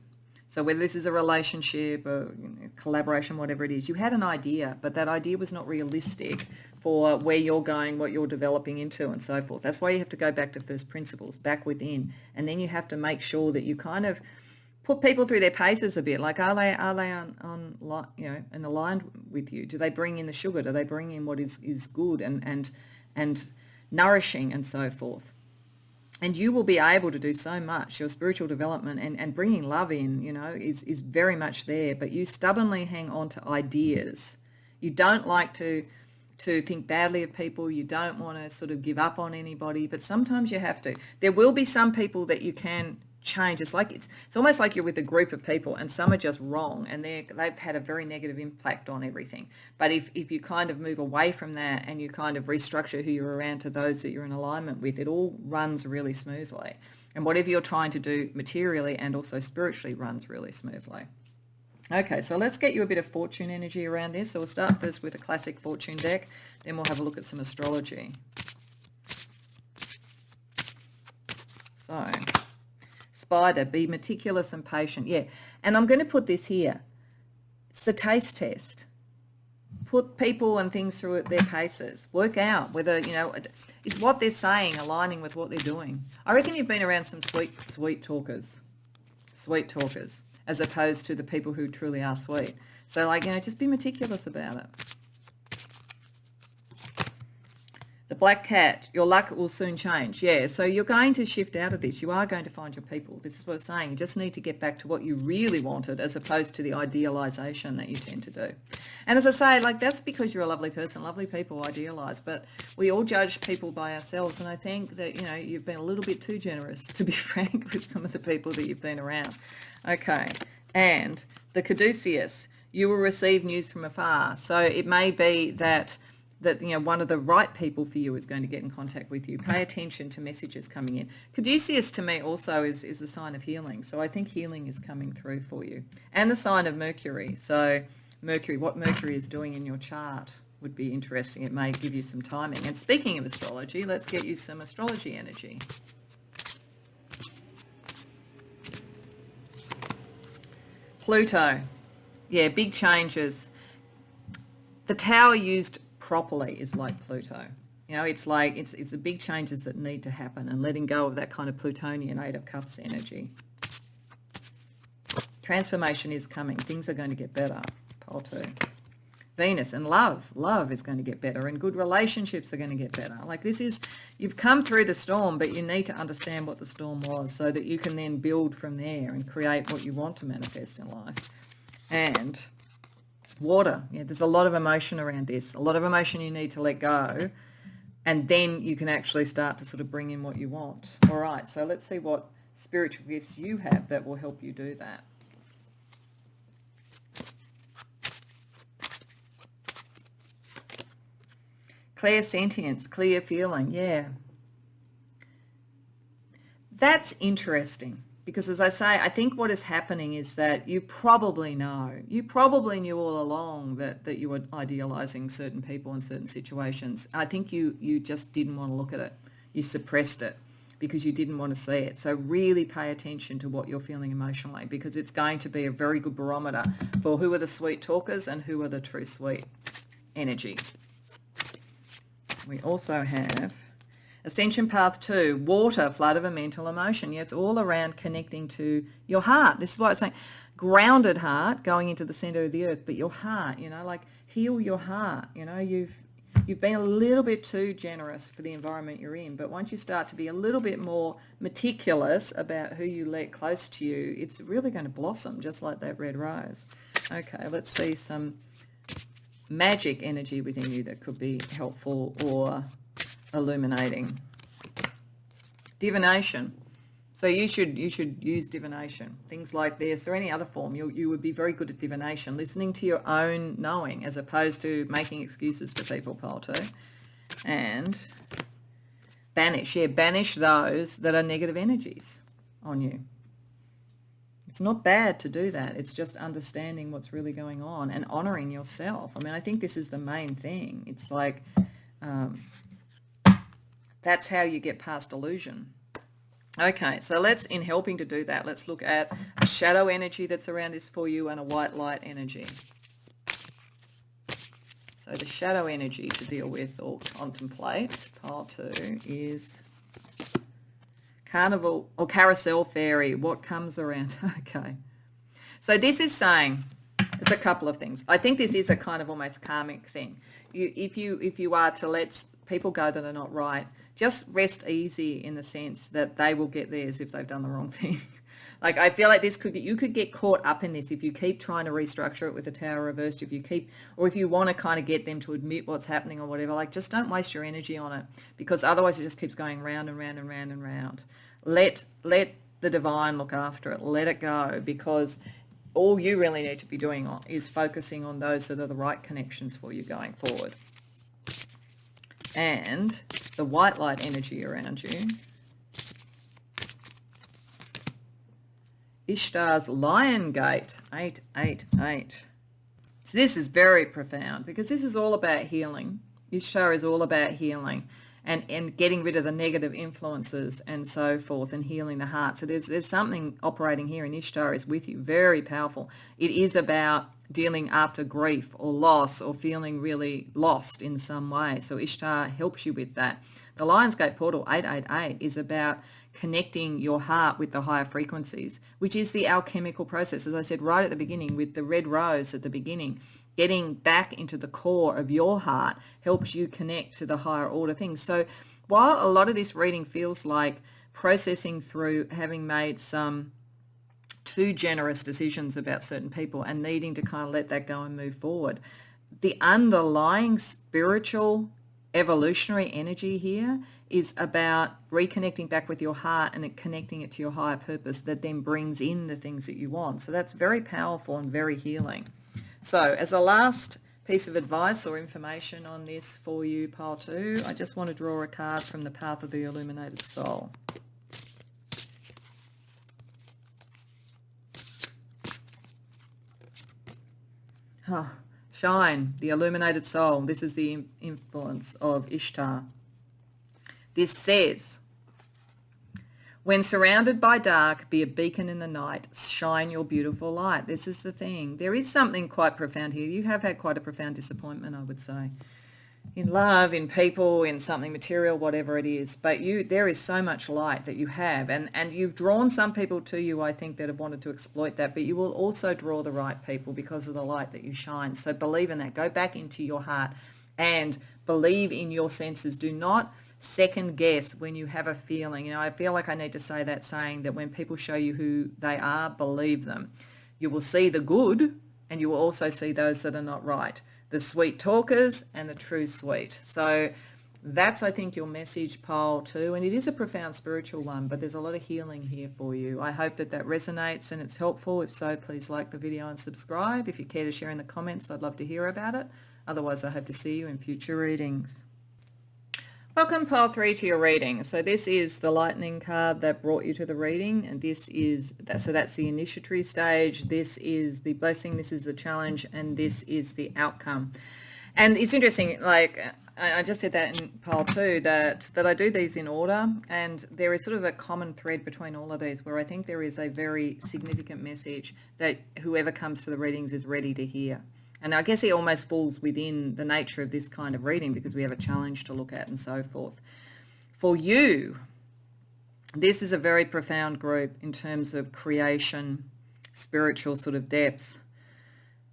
Speaker 1: So whether this is a relationship or collaboration, whatever it is, you had an idea, but that idea was not realistic for where you're going, what you're developing into, and so forth. That's why you have to go back to first principles, back within, and then you have to make sure that you kind of put people through their paces a bit. Like, are they on and aligned with you? Do they bring in the sugar? Do they bring in what is good and nourishing and so forth? And you will be able to do so much. Your spiritual development and bringing love in, is very much there. But you stubbornly hang on to ideas. You don't like to think badly of people. You don't want to sort of give up on anybody. But sometimes you have to. There will be some people that you can change. It's almost like you're with a group of people and some are just wrong and they've had a very negative impact on everything. But if you kind of move away from that and you kind of restructure who you're around to those that you're in alignment with, it all runs really smoothly. And whatever you're trying to do materially and also spiritually runs really smoothly. Okay, so let's get you a bit of fortune energy around this. So we'll start first with a classic fortune deck, then we'll have a look at some astrology. So, Spider, be meticulous and patient. Yeah, and I'm going to put this here. It's the taste test. put people and things through their paces. Work out whether, is what they're saying aligning with what they're doing. I reckon you've been around some sweet talkers, as opposed to the people who truly are sweet. So just be meticulous about it. The black cat, your luck will soon change. Yeah, so you're going to shift out of this. You are going to find your people. This is what I'm saying. You just need to get back to what you really wanted as opposed to the idealization that you tend to do. And as I say, that's because you're a lovely person. Lovely people idealize, but we all judge people by ourselves. And I think that, you've been a little bit too generous, to be frank, with some of the people that you've been around. Okay, and the caduceus, you will receive news from afar. So it may be that one of the right people for you is going to get in contact with you. Pay attention to messages coming in. Caduceus to me also is the sign of healing. So I think healing is coming through for you. And the sign of Mercury. So Mercury, what Mercury is doing in your chart would be interesting. It may give you some timing. And speaking of astrology, let's get you some astrology energy. Pluto. Yeah, big changes. The tower used properly is like Pluto. It's the big changes that need to happen and letting go of that kind of Plutonian 8 of Cups energy. Transformation is coming. Things are going to get better. Pole 2. Venus and love. Love is going to get better and good relationships are going to get better. You've come through the storm, but you need to understand what the storm was so that you can then build from there and create what you want to manifest in life. And water. Yeah, there's a lot of emotion around this. A lot of emotion you need to let go, and then you can actually start to sort of bring in what you want. All right, so let's see what spiritual gifts you have that will help you do that. Clear sentience, clear feeling. Yeah. That's interesting. Because as I say, I think what is happening is that you probably knew all along that you were idealizing certain people in certain situations. I think you just didn't want to look at it. You suppressed it because you didn't want to see it. So really pay attention to what you're feeling emotionally, because it's going to be a very good barometer for who are the sweet talkers and who are the true sweet energy. We also have Ascension Path 2, water, flood of a mental emotion. Yeah, it's all around connecting to your heart. This is why it's saying grounded heart, going into the center of the earth, but your heart, heal your heart. You've been a little bit too generous for the environment you're in, but once you start to be a little bit more meticulous about who you let close to you, it's really going to blossom just like that red rose. Okay, let's see some magic energy within you that could be helpful or illuminating. Divination. So you should use divination. Things like this or any other form. You would be very good at divination, listening to your own knowing as opposed to making excuses for people, Pole 2. And banish. Yeah, banish those that are negative energies on you. It's not bad to do that. It's just understanding what's really going on and honoring yourself. I mean, I think this is the main thing. It's like that's how you get past illusion. Okay, so in helping to do that, let's look at a shadow energy that's around this for you and a white light energy. So the shadow energy to deal with or contemplate, Pile 2, is Carnival or Carousel Fairy. What comes around? Okay. So this is saying, it's a couple of things. I think this is a kind of almost karmic thing. If you are to let people go that are not right, just rest easy in the sense that they will get theirs if they've done the wrong thing. Like, I feel like you could get caught up in this if you keep trying to restructure it with the tower reversed, if you want to kind of get them to admit what's happening or whatever, like, just don't waste your energy on it, because otherwise it just keeps going round and round and round and round. Let the divine look after it. Let it go, because all you really need to be doing is focusing on those that are the right connections for you going forward. And the white light energy around you, Ishtar's Lion Gate, 888. So this is very profound, because this is all about healing. Ishtar is all about healing. and getting rid of the negative influences and so forth, and healing the heart. So there's something operating here, and Ishtar is with you, very powerful. It is about dealing after grief or loss or feeling really lost in some way. So Ishtar helps you with that. The Lionsgate portal 888 is about connecting your heart with the higher frequencies, which is the alchemical process. As I said right at the beginning, with the red rose at the beginning, getting back into the core of your heart helps you connect to the higher order things. So while a lot of this reading feels like processing through having made some too generous decisions about certain people and needing to kind of let that go and move forward, the underlying spiritual evolutionary energy here is about reconnecting back with your heart and then connecting it to your higher purpose that then brings in the things that you want. So that's very powerful and very healing. So as a last piece of advice or information on this for you, pile 2, I just want to draw a card from the Path of the Illuminated Soul. Shine, the illuminated soul. This is the influence of Ishtar. This says, when surrounded by dark, be a beacon in the night, shine your beautiful light. This is the thing. There is something quite profound here. You have had quite a profound disappointment, I would say, in love, in people, in something material, whatever it is. But there is so much light that you have, and you've drawn some people to you, I think, that have wanted to exploit that, but you will also draw the right people because of the light that you shine. So believe in that. Go back into your heart and believe in your senses. Do not second guess when you have a feeling. You know, I feel like I need to say that, saying that when people show you who they are, believe them. You will see the good, and you will also see those that are not right. The sweet talkers and the true sweet. So that's, I think, your message, pile 2. And it is a profound spiritual one, but there's a lot of healing here for you. I hope that resonates and it's helpful. If so, please like the video and subscribe. If you care to share in the comments, I'd love to hear about it. Otherwise, I hope to see you in future readings. Welcome, pile 3, to your reading. So this is the lightning card that brought you to the reading, and that's the initiatory stage. This is the blessing, this is the challenge, and this is the outcome. And it's interesting, like I just said that in pile 2, that I do these in order, and there is sort of a common thread between all of these where I think there is a very significant message that whoever comes to the readings is ready to hear. And I guess it almost falls within the nature of this kind of reading because we have a challenge to look at and so forth. For you, this is a very profound group in terms of creation, spiritual sort of depth,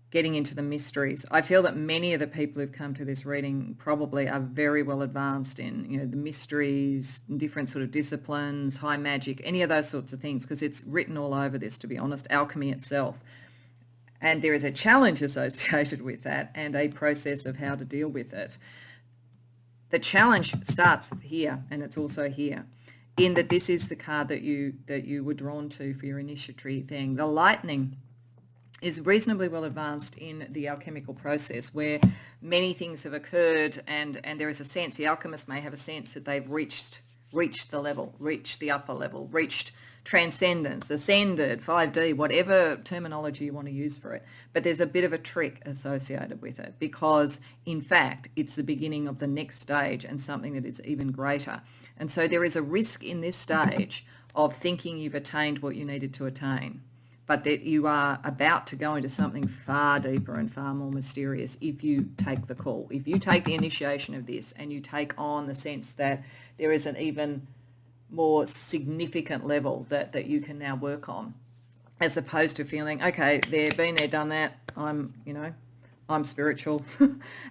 Speaker 1: getting into the mysteries. I feel that many of the people who've come to this reading probably are very well advanced in, you know, the mysteries, different sort of disciplines, high magic, any of those sorts of things, because it's written all over this, to be honest, alchemy itself. And there is a challenge associated with that and a process of how to deal with it. The challenge starts here, and it's also here, in that this is the card that you were drawn to for your initiatory thing. The lightning is reasonably well advanced in the alchemical process, where many things have occurred, and there is a sense, the alchemist may have a sense that they've reached the level, reached the upper level, reached transcendence, ascended, 5D, whatever terminology you want to use for it. But there's a bit of a trick associated with it because, in fact, it's the beginning of the next stage and something that is even greater. And so there is a risk in this stage of thinking you've attained what you needed to attain, but that you are about to go into something far deeper and far more mysterious if you take the call. If you take the initiation of this and you take on the sense that there is an even more significant level that you can now work on, as opposed to feeling, okay, been there, done that, I'm spiritual.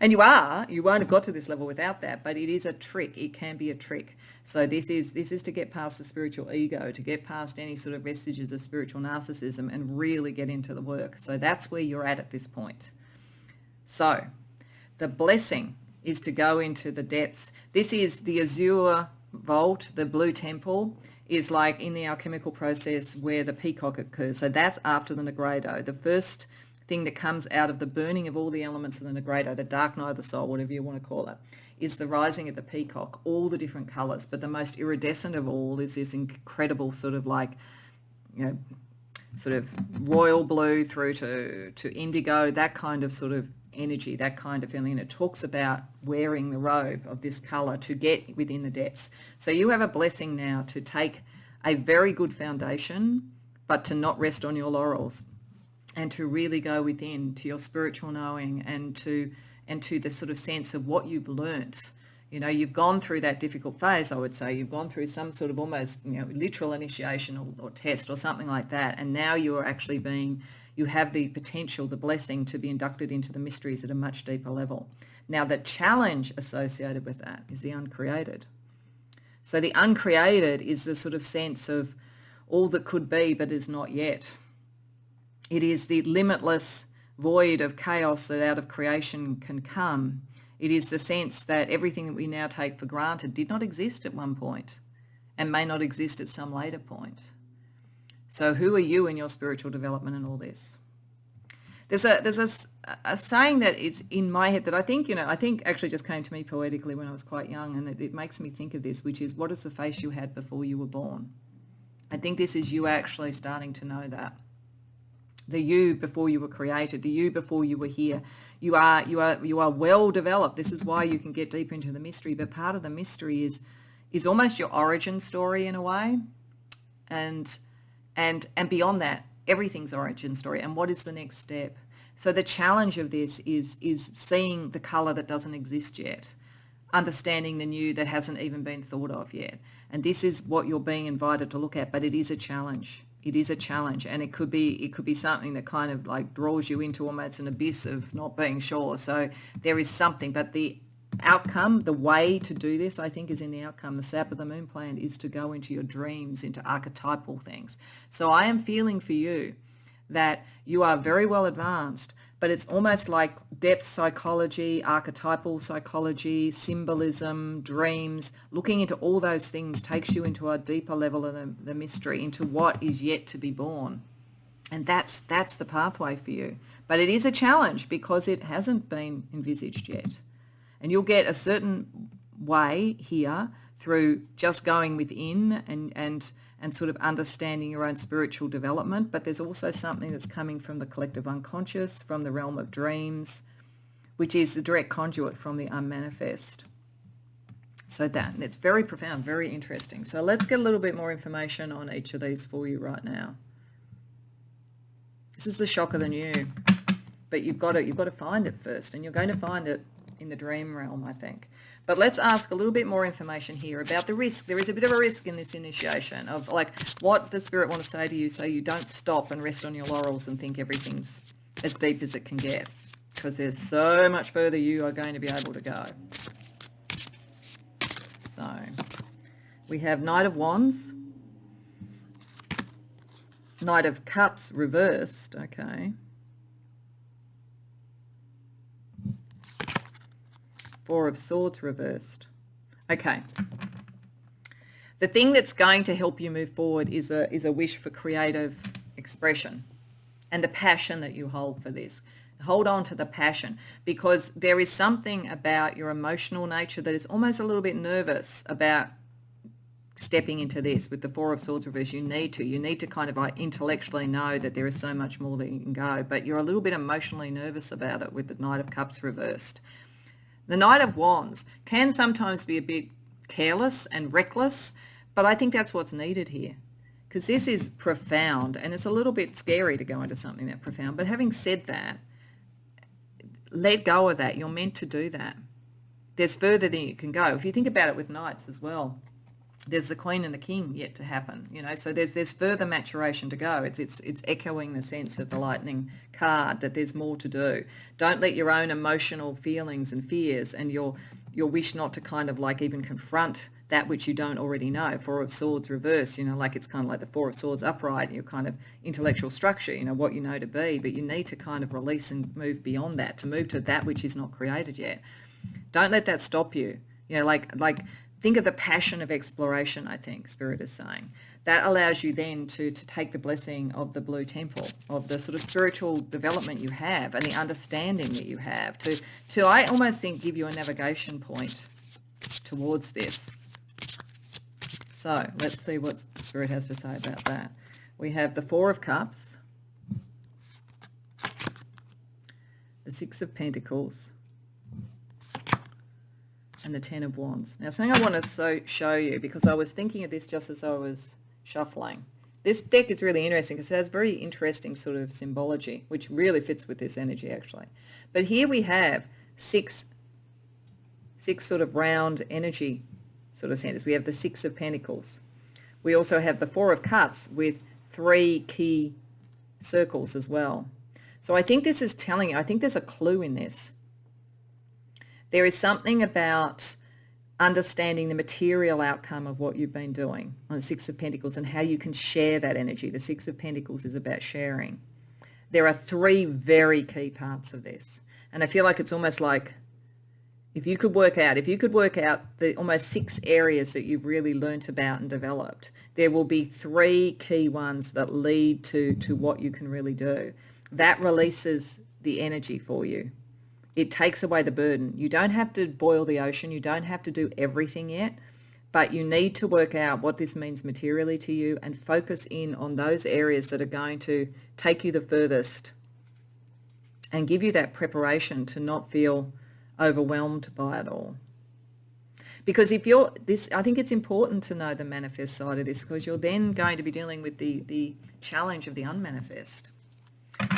Speaker 1: And you won't have got to this level without that, but it is a trick. It can be a trick. So this is to get past the spiritual ego, to get past any sort of vestiges of spiritual narcissism and really get into the work. So that's where you're at this point. So the blessing is to go into the depths. This is the azure vault, the blue temple, is like in the alchemical process where the peacock occurs. So that's after the Negredo. The first thing that comes out of the burning of all the elements of the Negredo, the dark night of the soul, whatever you want to call it, is the rising of the peacock, all the different colours. But the most iridescent of all is this incredible sort of like, you know, sort of royal blue through to indigo, that kind of sort of energy, that kind of feeling. And it talks about wearing the robe of this color to get within the depths. So you have a blessing now to take a very good foundation, but to not rest on your laurels, and to really go within to your spiritual knowing and to the sort of sense of what you've learnt. You know, you've gone through that difficult phase, I would say. You've gone through some sort of almost, you know, literal initiation or test or something like that. And now you are actually you have the potential, the blessing to be inducted into the mysteries at a much deeper level. Now, the challenge associated with that is the uncreated. So the uncreated is the sort of sense of all that could be but is not yet. It is the limitless void of chaos that out of creation can come. It is the sense that everything that we now take for granted did not exist at one point and may not exist at some later point. So who are you in your spiritual development and all this? There's a saying that is in my head that I think actually just came to me poetically when I was quite young, and it makes me think of this, which is, what is the face you had before you were born? I think this is you actually starting to know that. The you before you were created, the you before you were here. You are well developed. This is why you can get deep into the mystery. But part of the mystery is almost your origin story in a way, and beyond that, everything's origin story. And what is the next step? So the challenge of this is seeing the color that doesn't exist yet, understanding the new that hasn't even been thought of yet. And this is what you're being invited to look at. But it is a challenge. It is a challenge, and it could be something that kind of like draws you into almost an abyss of not being sure. So there is something, but the outcome, the way to do this, I think, is in the outcome. The sap of the moon plant is to go into your dreams, into archetypal things. So I am feeling for you that you are very well advanced, but it's almost like depth psychology, archetypal psychology, symbolism, dreams. Looking into all those things takes you into a deeper level of the mystery, into what is yet to be born. And that's the pathway for you. But it is a challenge because it hasn't been envisaged yet. And you'll get a certain way here through just going within and sort of understanding your own spiritual development. But there's also something that's coming from the collective unconscious, from the realm of dreams, which is the direct conduit from the unmanifest. So and it's very profound, very interesting. So let's get a little bit more information on each of these for you right now. This is the shock of the new, but you've got to find it first, and you're going to find it in the dream realm, I think. But let's ask a little bit more information here about the risk. There is a bit of a risk in this initiation of, like, what does Spirit want to say to you so you don't stop and rest on your laurels and think everything's as deep as it can get, because there's so much further you are going to be able to go. So we have Knight of Wands, Knight of Cups reversed, okay. Four of Swords reversed. Okay. The thing that's going to help you move forward is a wish for creative expression and the passion that you hold for this. Hold on to the passion, because there is something about your emotional nature that is almost a little bit nervous about stepping into this with the Four of Swords reversed. You need to kind of like intellectually know that there is so much more that you can go, but you're a little bit emotionally nervous about it with the Knight of Cups reversed. The Knight of Wands can sometimes be a bit careless and reckless, but I think that's what's needed here, because this is profound, and it's a little bit scary to go into something that profound. But having said that, let go of that. You're meant to do that. There's further than you can go. If you think about it with knights as well, there's the Queen and the King yet to happen, you know, so there's further maturation to go. It's echoing the sense of the Lightning card, that there's more to do. Don't let your own emotional feelings and fears and your wish not to kind of like even confront that which you don't already know. Four of Swords reversed, you know, like it's kind of like the Four of Swords upright, your kind of intellectual structure, you know, what you know to be, but you need to kind of release and move beyond that, to move to that which is not created yet. Don't let that stop you. You know, like think of the passion of exploration, I think Spirit is saying. That allows you then to take the blessing of the Blue Temple, of the sort of spiritual development you have and the understanding that you have, to I almost think, give you a navigation point towards this. So let's see what Spirit has to say about that. We have the Four of Cups, the Six of Pentacles, and the Ten of Wands. Now, something I want to show you, because I was thinking of this just as I was shuffling. This deck is really interesting because it has very interesting sort of symbology, which really fits with this energy, actually. But here we have six sort of round energy sort of centers. We have the Six of Pentacles. We also have the Four of Cups with 3 key circles as well. So I think this is telling you, I think there's a clue in this. There is something about understanding the material outcome of what you've been doing on the Six of Pentacles and how you can share that energy. The Six of Pentacles is about sharing. There are 3 very key parts of this. And I feel like it's almost like if you could work out the almost 6 areas that you've really learnt about and developed, there will be 3 key ones that lead to what you can really do. That releases the energy for you. It takes away the burden. You don't have to boil the ocean. You don't have to do everything yet, but you need to work out what this means materially to you and focus in on those areas that are going to take you the furthest and give you that preparation to not feel overwhelmed by it all. Because if you're this, I think it's important to know the manifest side of this, because you're then going to be dealing with the challenge of the unmanifest.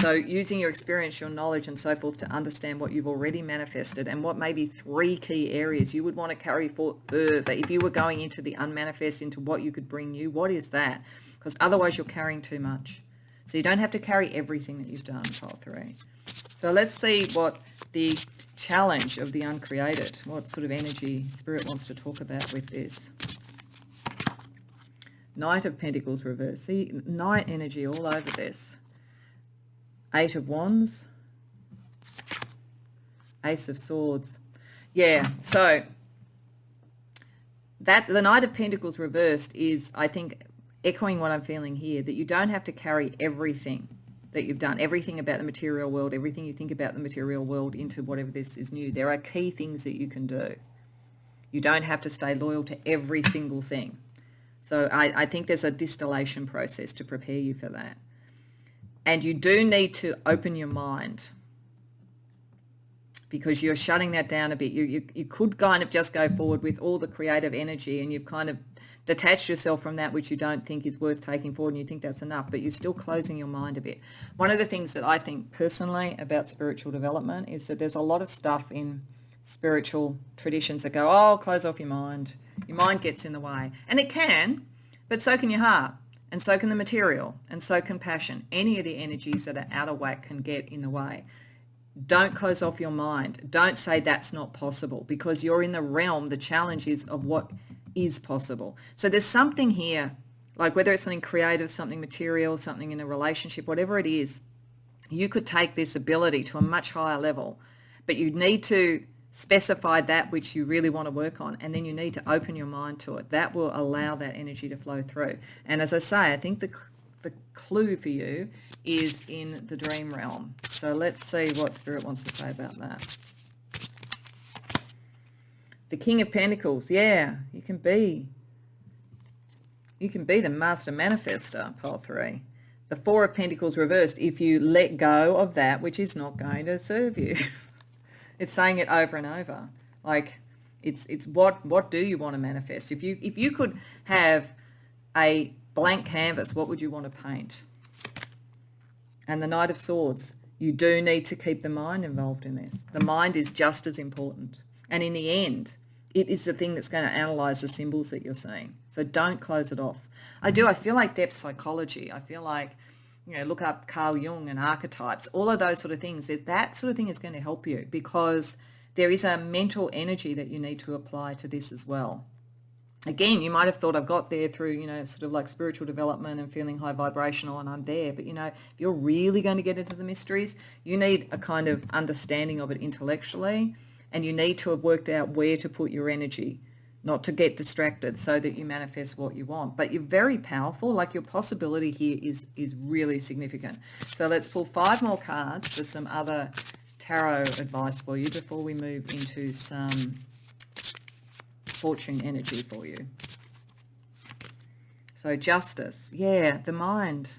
Speaker 1: So using your experience, your knowledge and so forth to understand what you've already manifested and what maybe 3 key areas you would want to carry forward further. If you were going into the unmanifest, into what you could bring you, what is that? Because otherwise you're carrying too much. So you don't have to carry everything that you've done, pile 3. So let's see what the challenge of the uncreated, what sort of energy Spirit wants to talk about with this. Knight of Pentacles reversed. See, Knight energy all over this. 8 of Wands, Ace of Swords. Yeah, so that the Knight of Pentacles reversed is, I think, echoing what I'm feeling here, that you don't have to carry everything that you've done, everything about the material world, everything you think about the material world into whatever this is new. There are key things that you can do. You don't have to stay loyal to every single thing. So I think there's a distillation process to prepare you for that. And you do need to open your mind, because you're shutting that down a bit. You could kind of just go forward with all the creative energy, and you've kind of detached yourself from that which you don't think is worth taking forward, and you think that's enough, but you're still closing your mind a bit. One of the things that I think personally about spiritual development is that there's a lot of stuff in spiritual traditions that go, oh, close off your mind. Your mind gets in the way. And it can, but so can your heart. And so can the material, and so can passion. Any of the energies that are out of whack can get in the way. Don't close off your mind. Don't say that's not possible, because you're in the realm, the challenge is of what is possible. So there's something here, like whether it's something creative, something material, something in a relationship, whatever it is, you could take this ability to a much higher level, but you need to specify that which you really want to work on, and then you need to open your mind to it. That will allow that energy to flow through. And as I say, I think the clue for you is in the dream realm. So let's see what Spirit wants to say about that. The King of Pentacles. Yeah, you can be the master manifester, pile 3. The Four of Pentacles reversed, if you let go of that which is not going to serve you. It's saying it over and over. Like, it's what do you want to manifest? If you could have a blank canvas, what would you want to paint? And the Knight of Swords, you do need to keep the mind involved in this. The mind is just as important. And in the end, it is the thing that's going to analyze the symbols that you're seeing. So don't close it off. I feel like depth psychology. I feel like, look up Carl Jung and archetypes, all of those sort of things. That sort of thing is going to help you, because there is a mental energy that you need to apply to this as well. Again, you might have thought I've got there through, sort of like spiritual development and feeling high vibrational and I'm there. But, if you're really going to get into the mysteries, you need a kind of understanding of it intellectually, and you need to have worked out where to put your energy, not to get distracted, so that you manifest what you want. But you're very powerful. Like, your possibility here is really significant. So let's pull 5 more cards for some other tarot advice for you before we move into some fortune energy for you. So Justice. Yeah, the mind.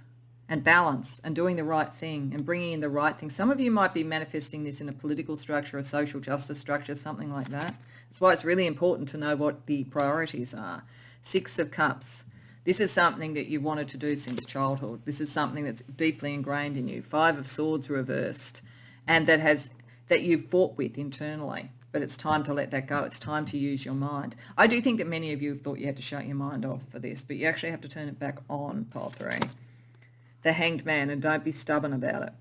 Speaker 1: and balance and doing the right thing and bringing in the right thing. Some of you might be manifesting this in a political structure, a social justice structure, something like that. That's why it's really important to know what the priorities are. 6 of Cups. This is something that you wanted to do since childhood. This is something that's deeply ingrained in you. 5 of Swords reversed, and that you've fought with internally. But it's time to let that go. It's time to use your mind. I do think that many of you have thought you had to shut your mind off for this, but you actually have to turn it back on, pile 3. The Hanged Man, and don't be stubborn about it.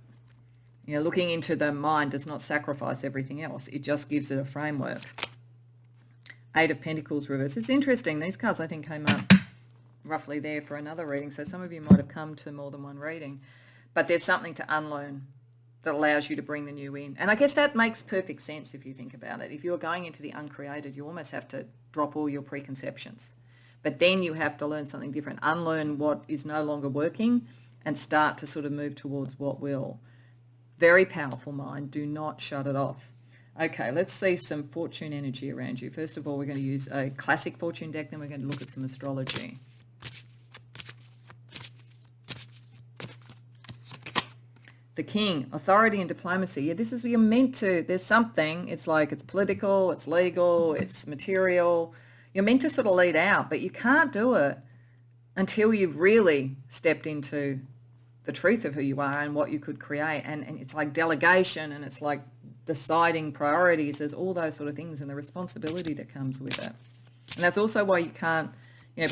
Speaker 1: You know, looking into the mind does not sacrifice everything else. It just gives it a framework. 8 of Pentacles reversed. It's interesting. These cards, I think, came up roughly there for another reading. So some of you might have come to more than one reading. But there's something to unlearn that allows you to bring the new in. And I guess that makes perfect sense if you think about it. If you're going into the uncreated, you almost have to drop all your preconceptions. But then you have to learn something different. Unlearn what is no longer working and start to sort of move towards what will. Very powerful mind. Do not shut it off. Okay, let's see some fortune energy around you. First of all, we're going to use a classic fortune deck, then we're going to look at some astrology. The King, authority and diplomacy. Yeah, this is where you're meant to, there's something, it's like it's political, it's legal, it's material. You're meant to sort of lead out, but you can't do it until you've really stepped into the truth of who you are and what you could create. And it's like delegation, and it's like deciding priorities. There's all those sort of things and the responsibility that comes with it. And that's also why you can't,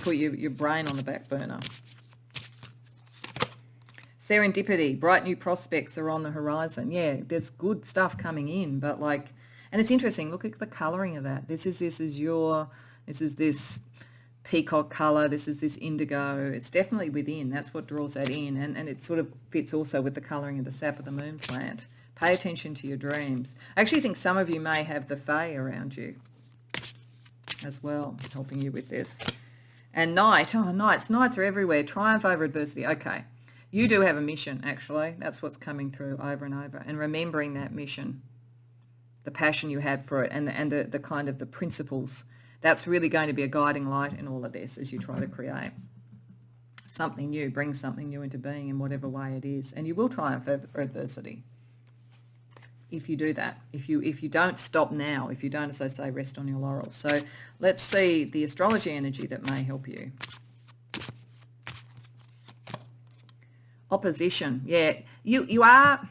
Speaker 1: put your brain on the back burner. Serendipity, bright new prospects are on the horizon. Yeah, there's good stuff coming in, but and it's interesting. Look at the coloring of that. This is this peacock color. This is this indigo. It's definitely within. That's what draws that in. And it sort of fits also with the coloring of the sap of the moon plant. Pay attention to your dreams. I actually think some of you may have the Fae around you as well, helping you with this. And Knight. Oh, Knights are everywhere. Triumph over adversity. Okay. You do have a mission, actually. That's what's coming through over and over. And remembering that mission, the passion you had for it, and the kind of the principles. That's really going to be a guiding light in all of this as you try to create something new, bring something new into being in whatever way it is. And you will triumph over adversity if you do that. If you don't stop now, if you don't, as I say, rest on your laurels. So let's see the astrology energy that may help you. Opposition. Yeah, you are,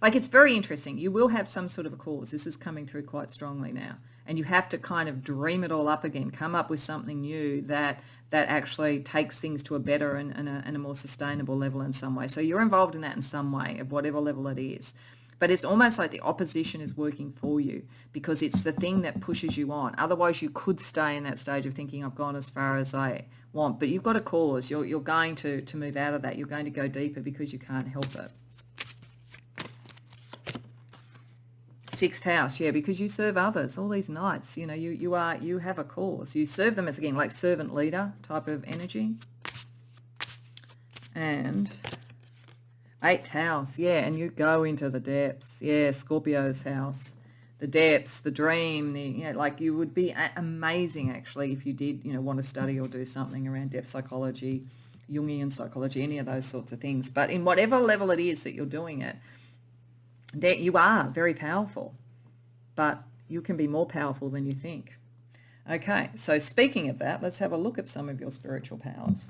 Speaker 1: it's very interesting. You will have some sort of a cause. This is coming through quite strongly now. And you have to kind of dream it all up again, come up with something new that actually takes things to a better and a more sustainable level in some way. So you're involved in that in some way, at whatever level it is. But it's almost like the opposition is working for you because it's the thing that pushes you on. Otherwise, you could stay in that stage of thinking, I've gone as far as I want. But you've got a cause. You're going to move out of that. You're going to go deeper because you can't help it. 6th house, yeah, because you serve others. All these Knights, you have a cause. You serve them as, again, like servant leader type of energy. And 8th house, yeah, and you go into the depths. Yeah, Scorpio's house, the depths, the dream. You would be amazing actually if you did, want to study or do something around depth psychology, Jungian psychology, any of those sorts of things. But in whatever level it is that you're doing it, that you are very powerful, but you can be more powerful than you think. Okay, so speaking of that, let's have a look at some of your spiritual powers.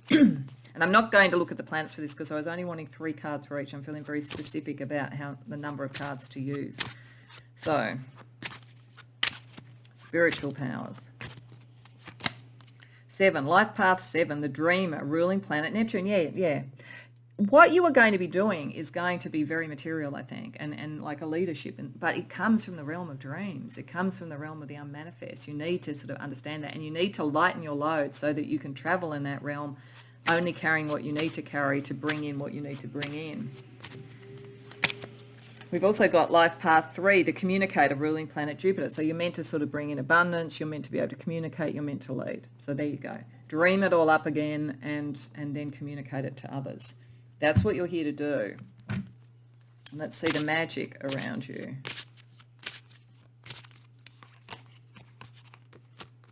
Speaker 1: And I'm not going to look at the planets for this because I was only wanting 3 cards for each. I'm feeling very specific about the number of cards to use. So, spiritual powers. 7, life path 7, the dreamer, ruling planet Neptune. Yeah. What you are going to be doing is going to be very material, I think, and like a leadership. But it comes from the realm of dreams. It comes from the realm of the unmanifest. You need to sort of understand that, and you need to lighten your load so that you can travel in that realm only carrying what you need to carry to bring in what you need to bring in. We've also got life path 3, the communicator, ruling planet Jupiter. So you're meant to sort of bring in abundance. You're meant to be able to communicate. You're meant to lead. So there you go. Dream it all up again and then communicate it to others. That's what you're here to do. Let's see the magic around you.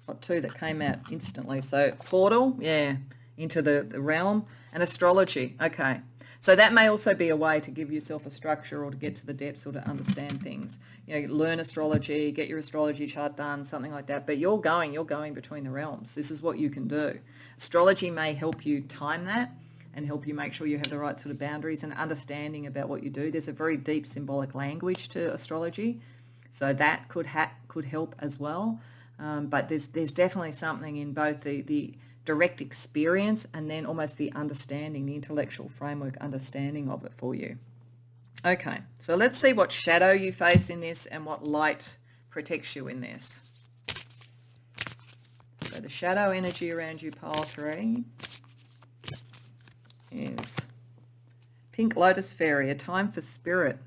Speaker 1: Got 2 that came out instantly. So portal, yeah. into the realm. And astrology, okay. So that may also be a way to give yourself a structure or to get to the depths or to understand things. You know, learn astrology, get your astrology chart done, something like that. But you're going between the realms. This is what you can do. Astrology may help you time that and help you make sure you have the right sort of boundaries and understanding about what you do. There's a very deep symbolic language to astrology, so that could help as well. But there's definitely something in both the direct experience and then almost the understanding, the intellectual framework understanding of it for you. Okay, so let's see what shadow you face in this and what light protects you in this. So the shadow energy around you, pile 3, is Pink Lotus Fairy, a time for spirit.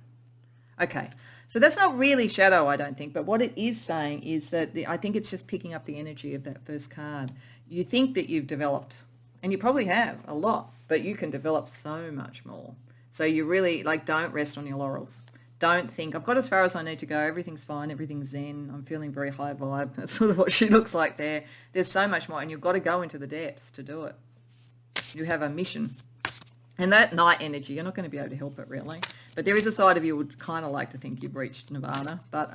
Speaker 1: Okay, so that's not really shadow, I don't think, but what it is saying is that I think it's just picking up the energy of that first card. You think that you've developed, and you probably have a lot, but you can develop so much more. So you really, don't rest on your laurels. Don't think, I've got as far as I need to go, everything's fine, everything's zen, I'm feeling very high vibe. That's sort of what she looks like there. There's so much more, and you've got to go into the depths to do it. You have a mission. And that night energy, you're not going to be able to help it really. But there is a side of you would kind of like to think you've reached nirvana, but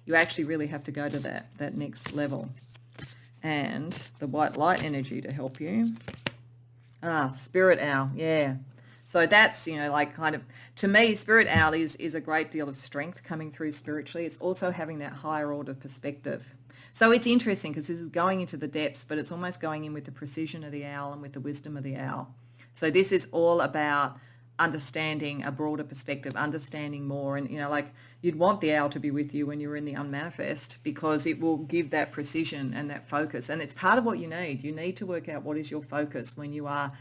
Speaker 1: you actually really have to go to that next level. And the white light energy to help you. Spirit owl, yeah. So that's, to me, spirit owl is a great deal of strength coming through spiritually. It's also having that higher order perspective. So it's interesting because this is going into the depths, but it's almost going in with the precision of the owl and with the wisdom of the owl. So this is all about understanding a broader perspective, understanding more. And, you'd want the owl to be with you when you're in the unmanifest because it will give that precision and that focus. And it's part of what you need. You need to work out what is your focus when you are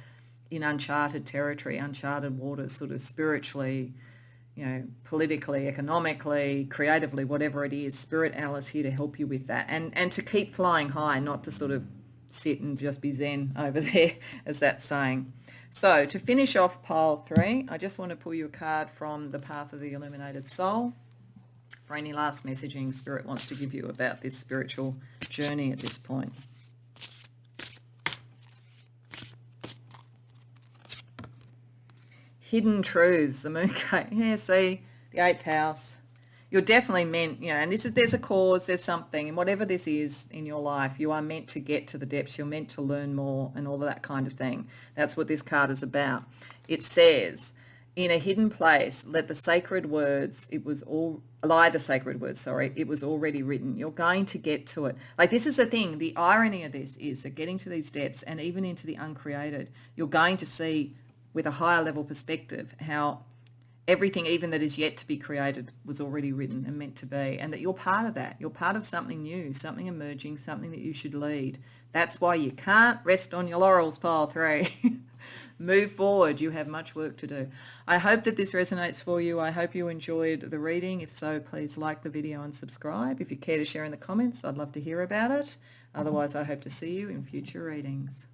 Speaker 1: in uncharted territory, uncharted waters, sort of spiritually, politically, economically, creatively, whatever it is. Spirit owl is here to help you with that and to keep flying high, not to sort of sit and just be zen over there, as that's saying. So to finish off pile 3, I just want to pull you a card from the Path of the Illuminated Soul for any last messaging Spirit wants to give you about this spiritual journey at this point. Hidden truths, the moon gate. Yeah, see, the 8th house. You're definitely meant, and there's a cause, there's something, and whatever this is in your life, you are meant to get to the depths, you're meant to learn more and all of that kind of thing. That's what this card is about. It says, in a hidden place, let the sacred words, it was already written. You're going to get to it. This is the thing, the irony of this is that getting to these depths and even into the uncreated, you're going to see with a higher level perspective how everything even that is yet to be created was already written and meant to be, and that you're part of that. You're part of something new, something emerging, something that you should lead. That's why you can't rest on your laurels, pile 3. Move forward. You have much work to do. I hope that this resonates for you. I hope you enjoyed the reading. If so, please like the video and subscribe. If you care to share in the comments, I'd love to hear about it. Otherwise, I hope to see you in future readings.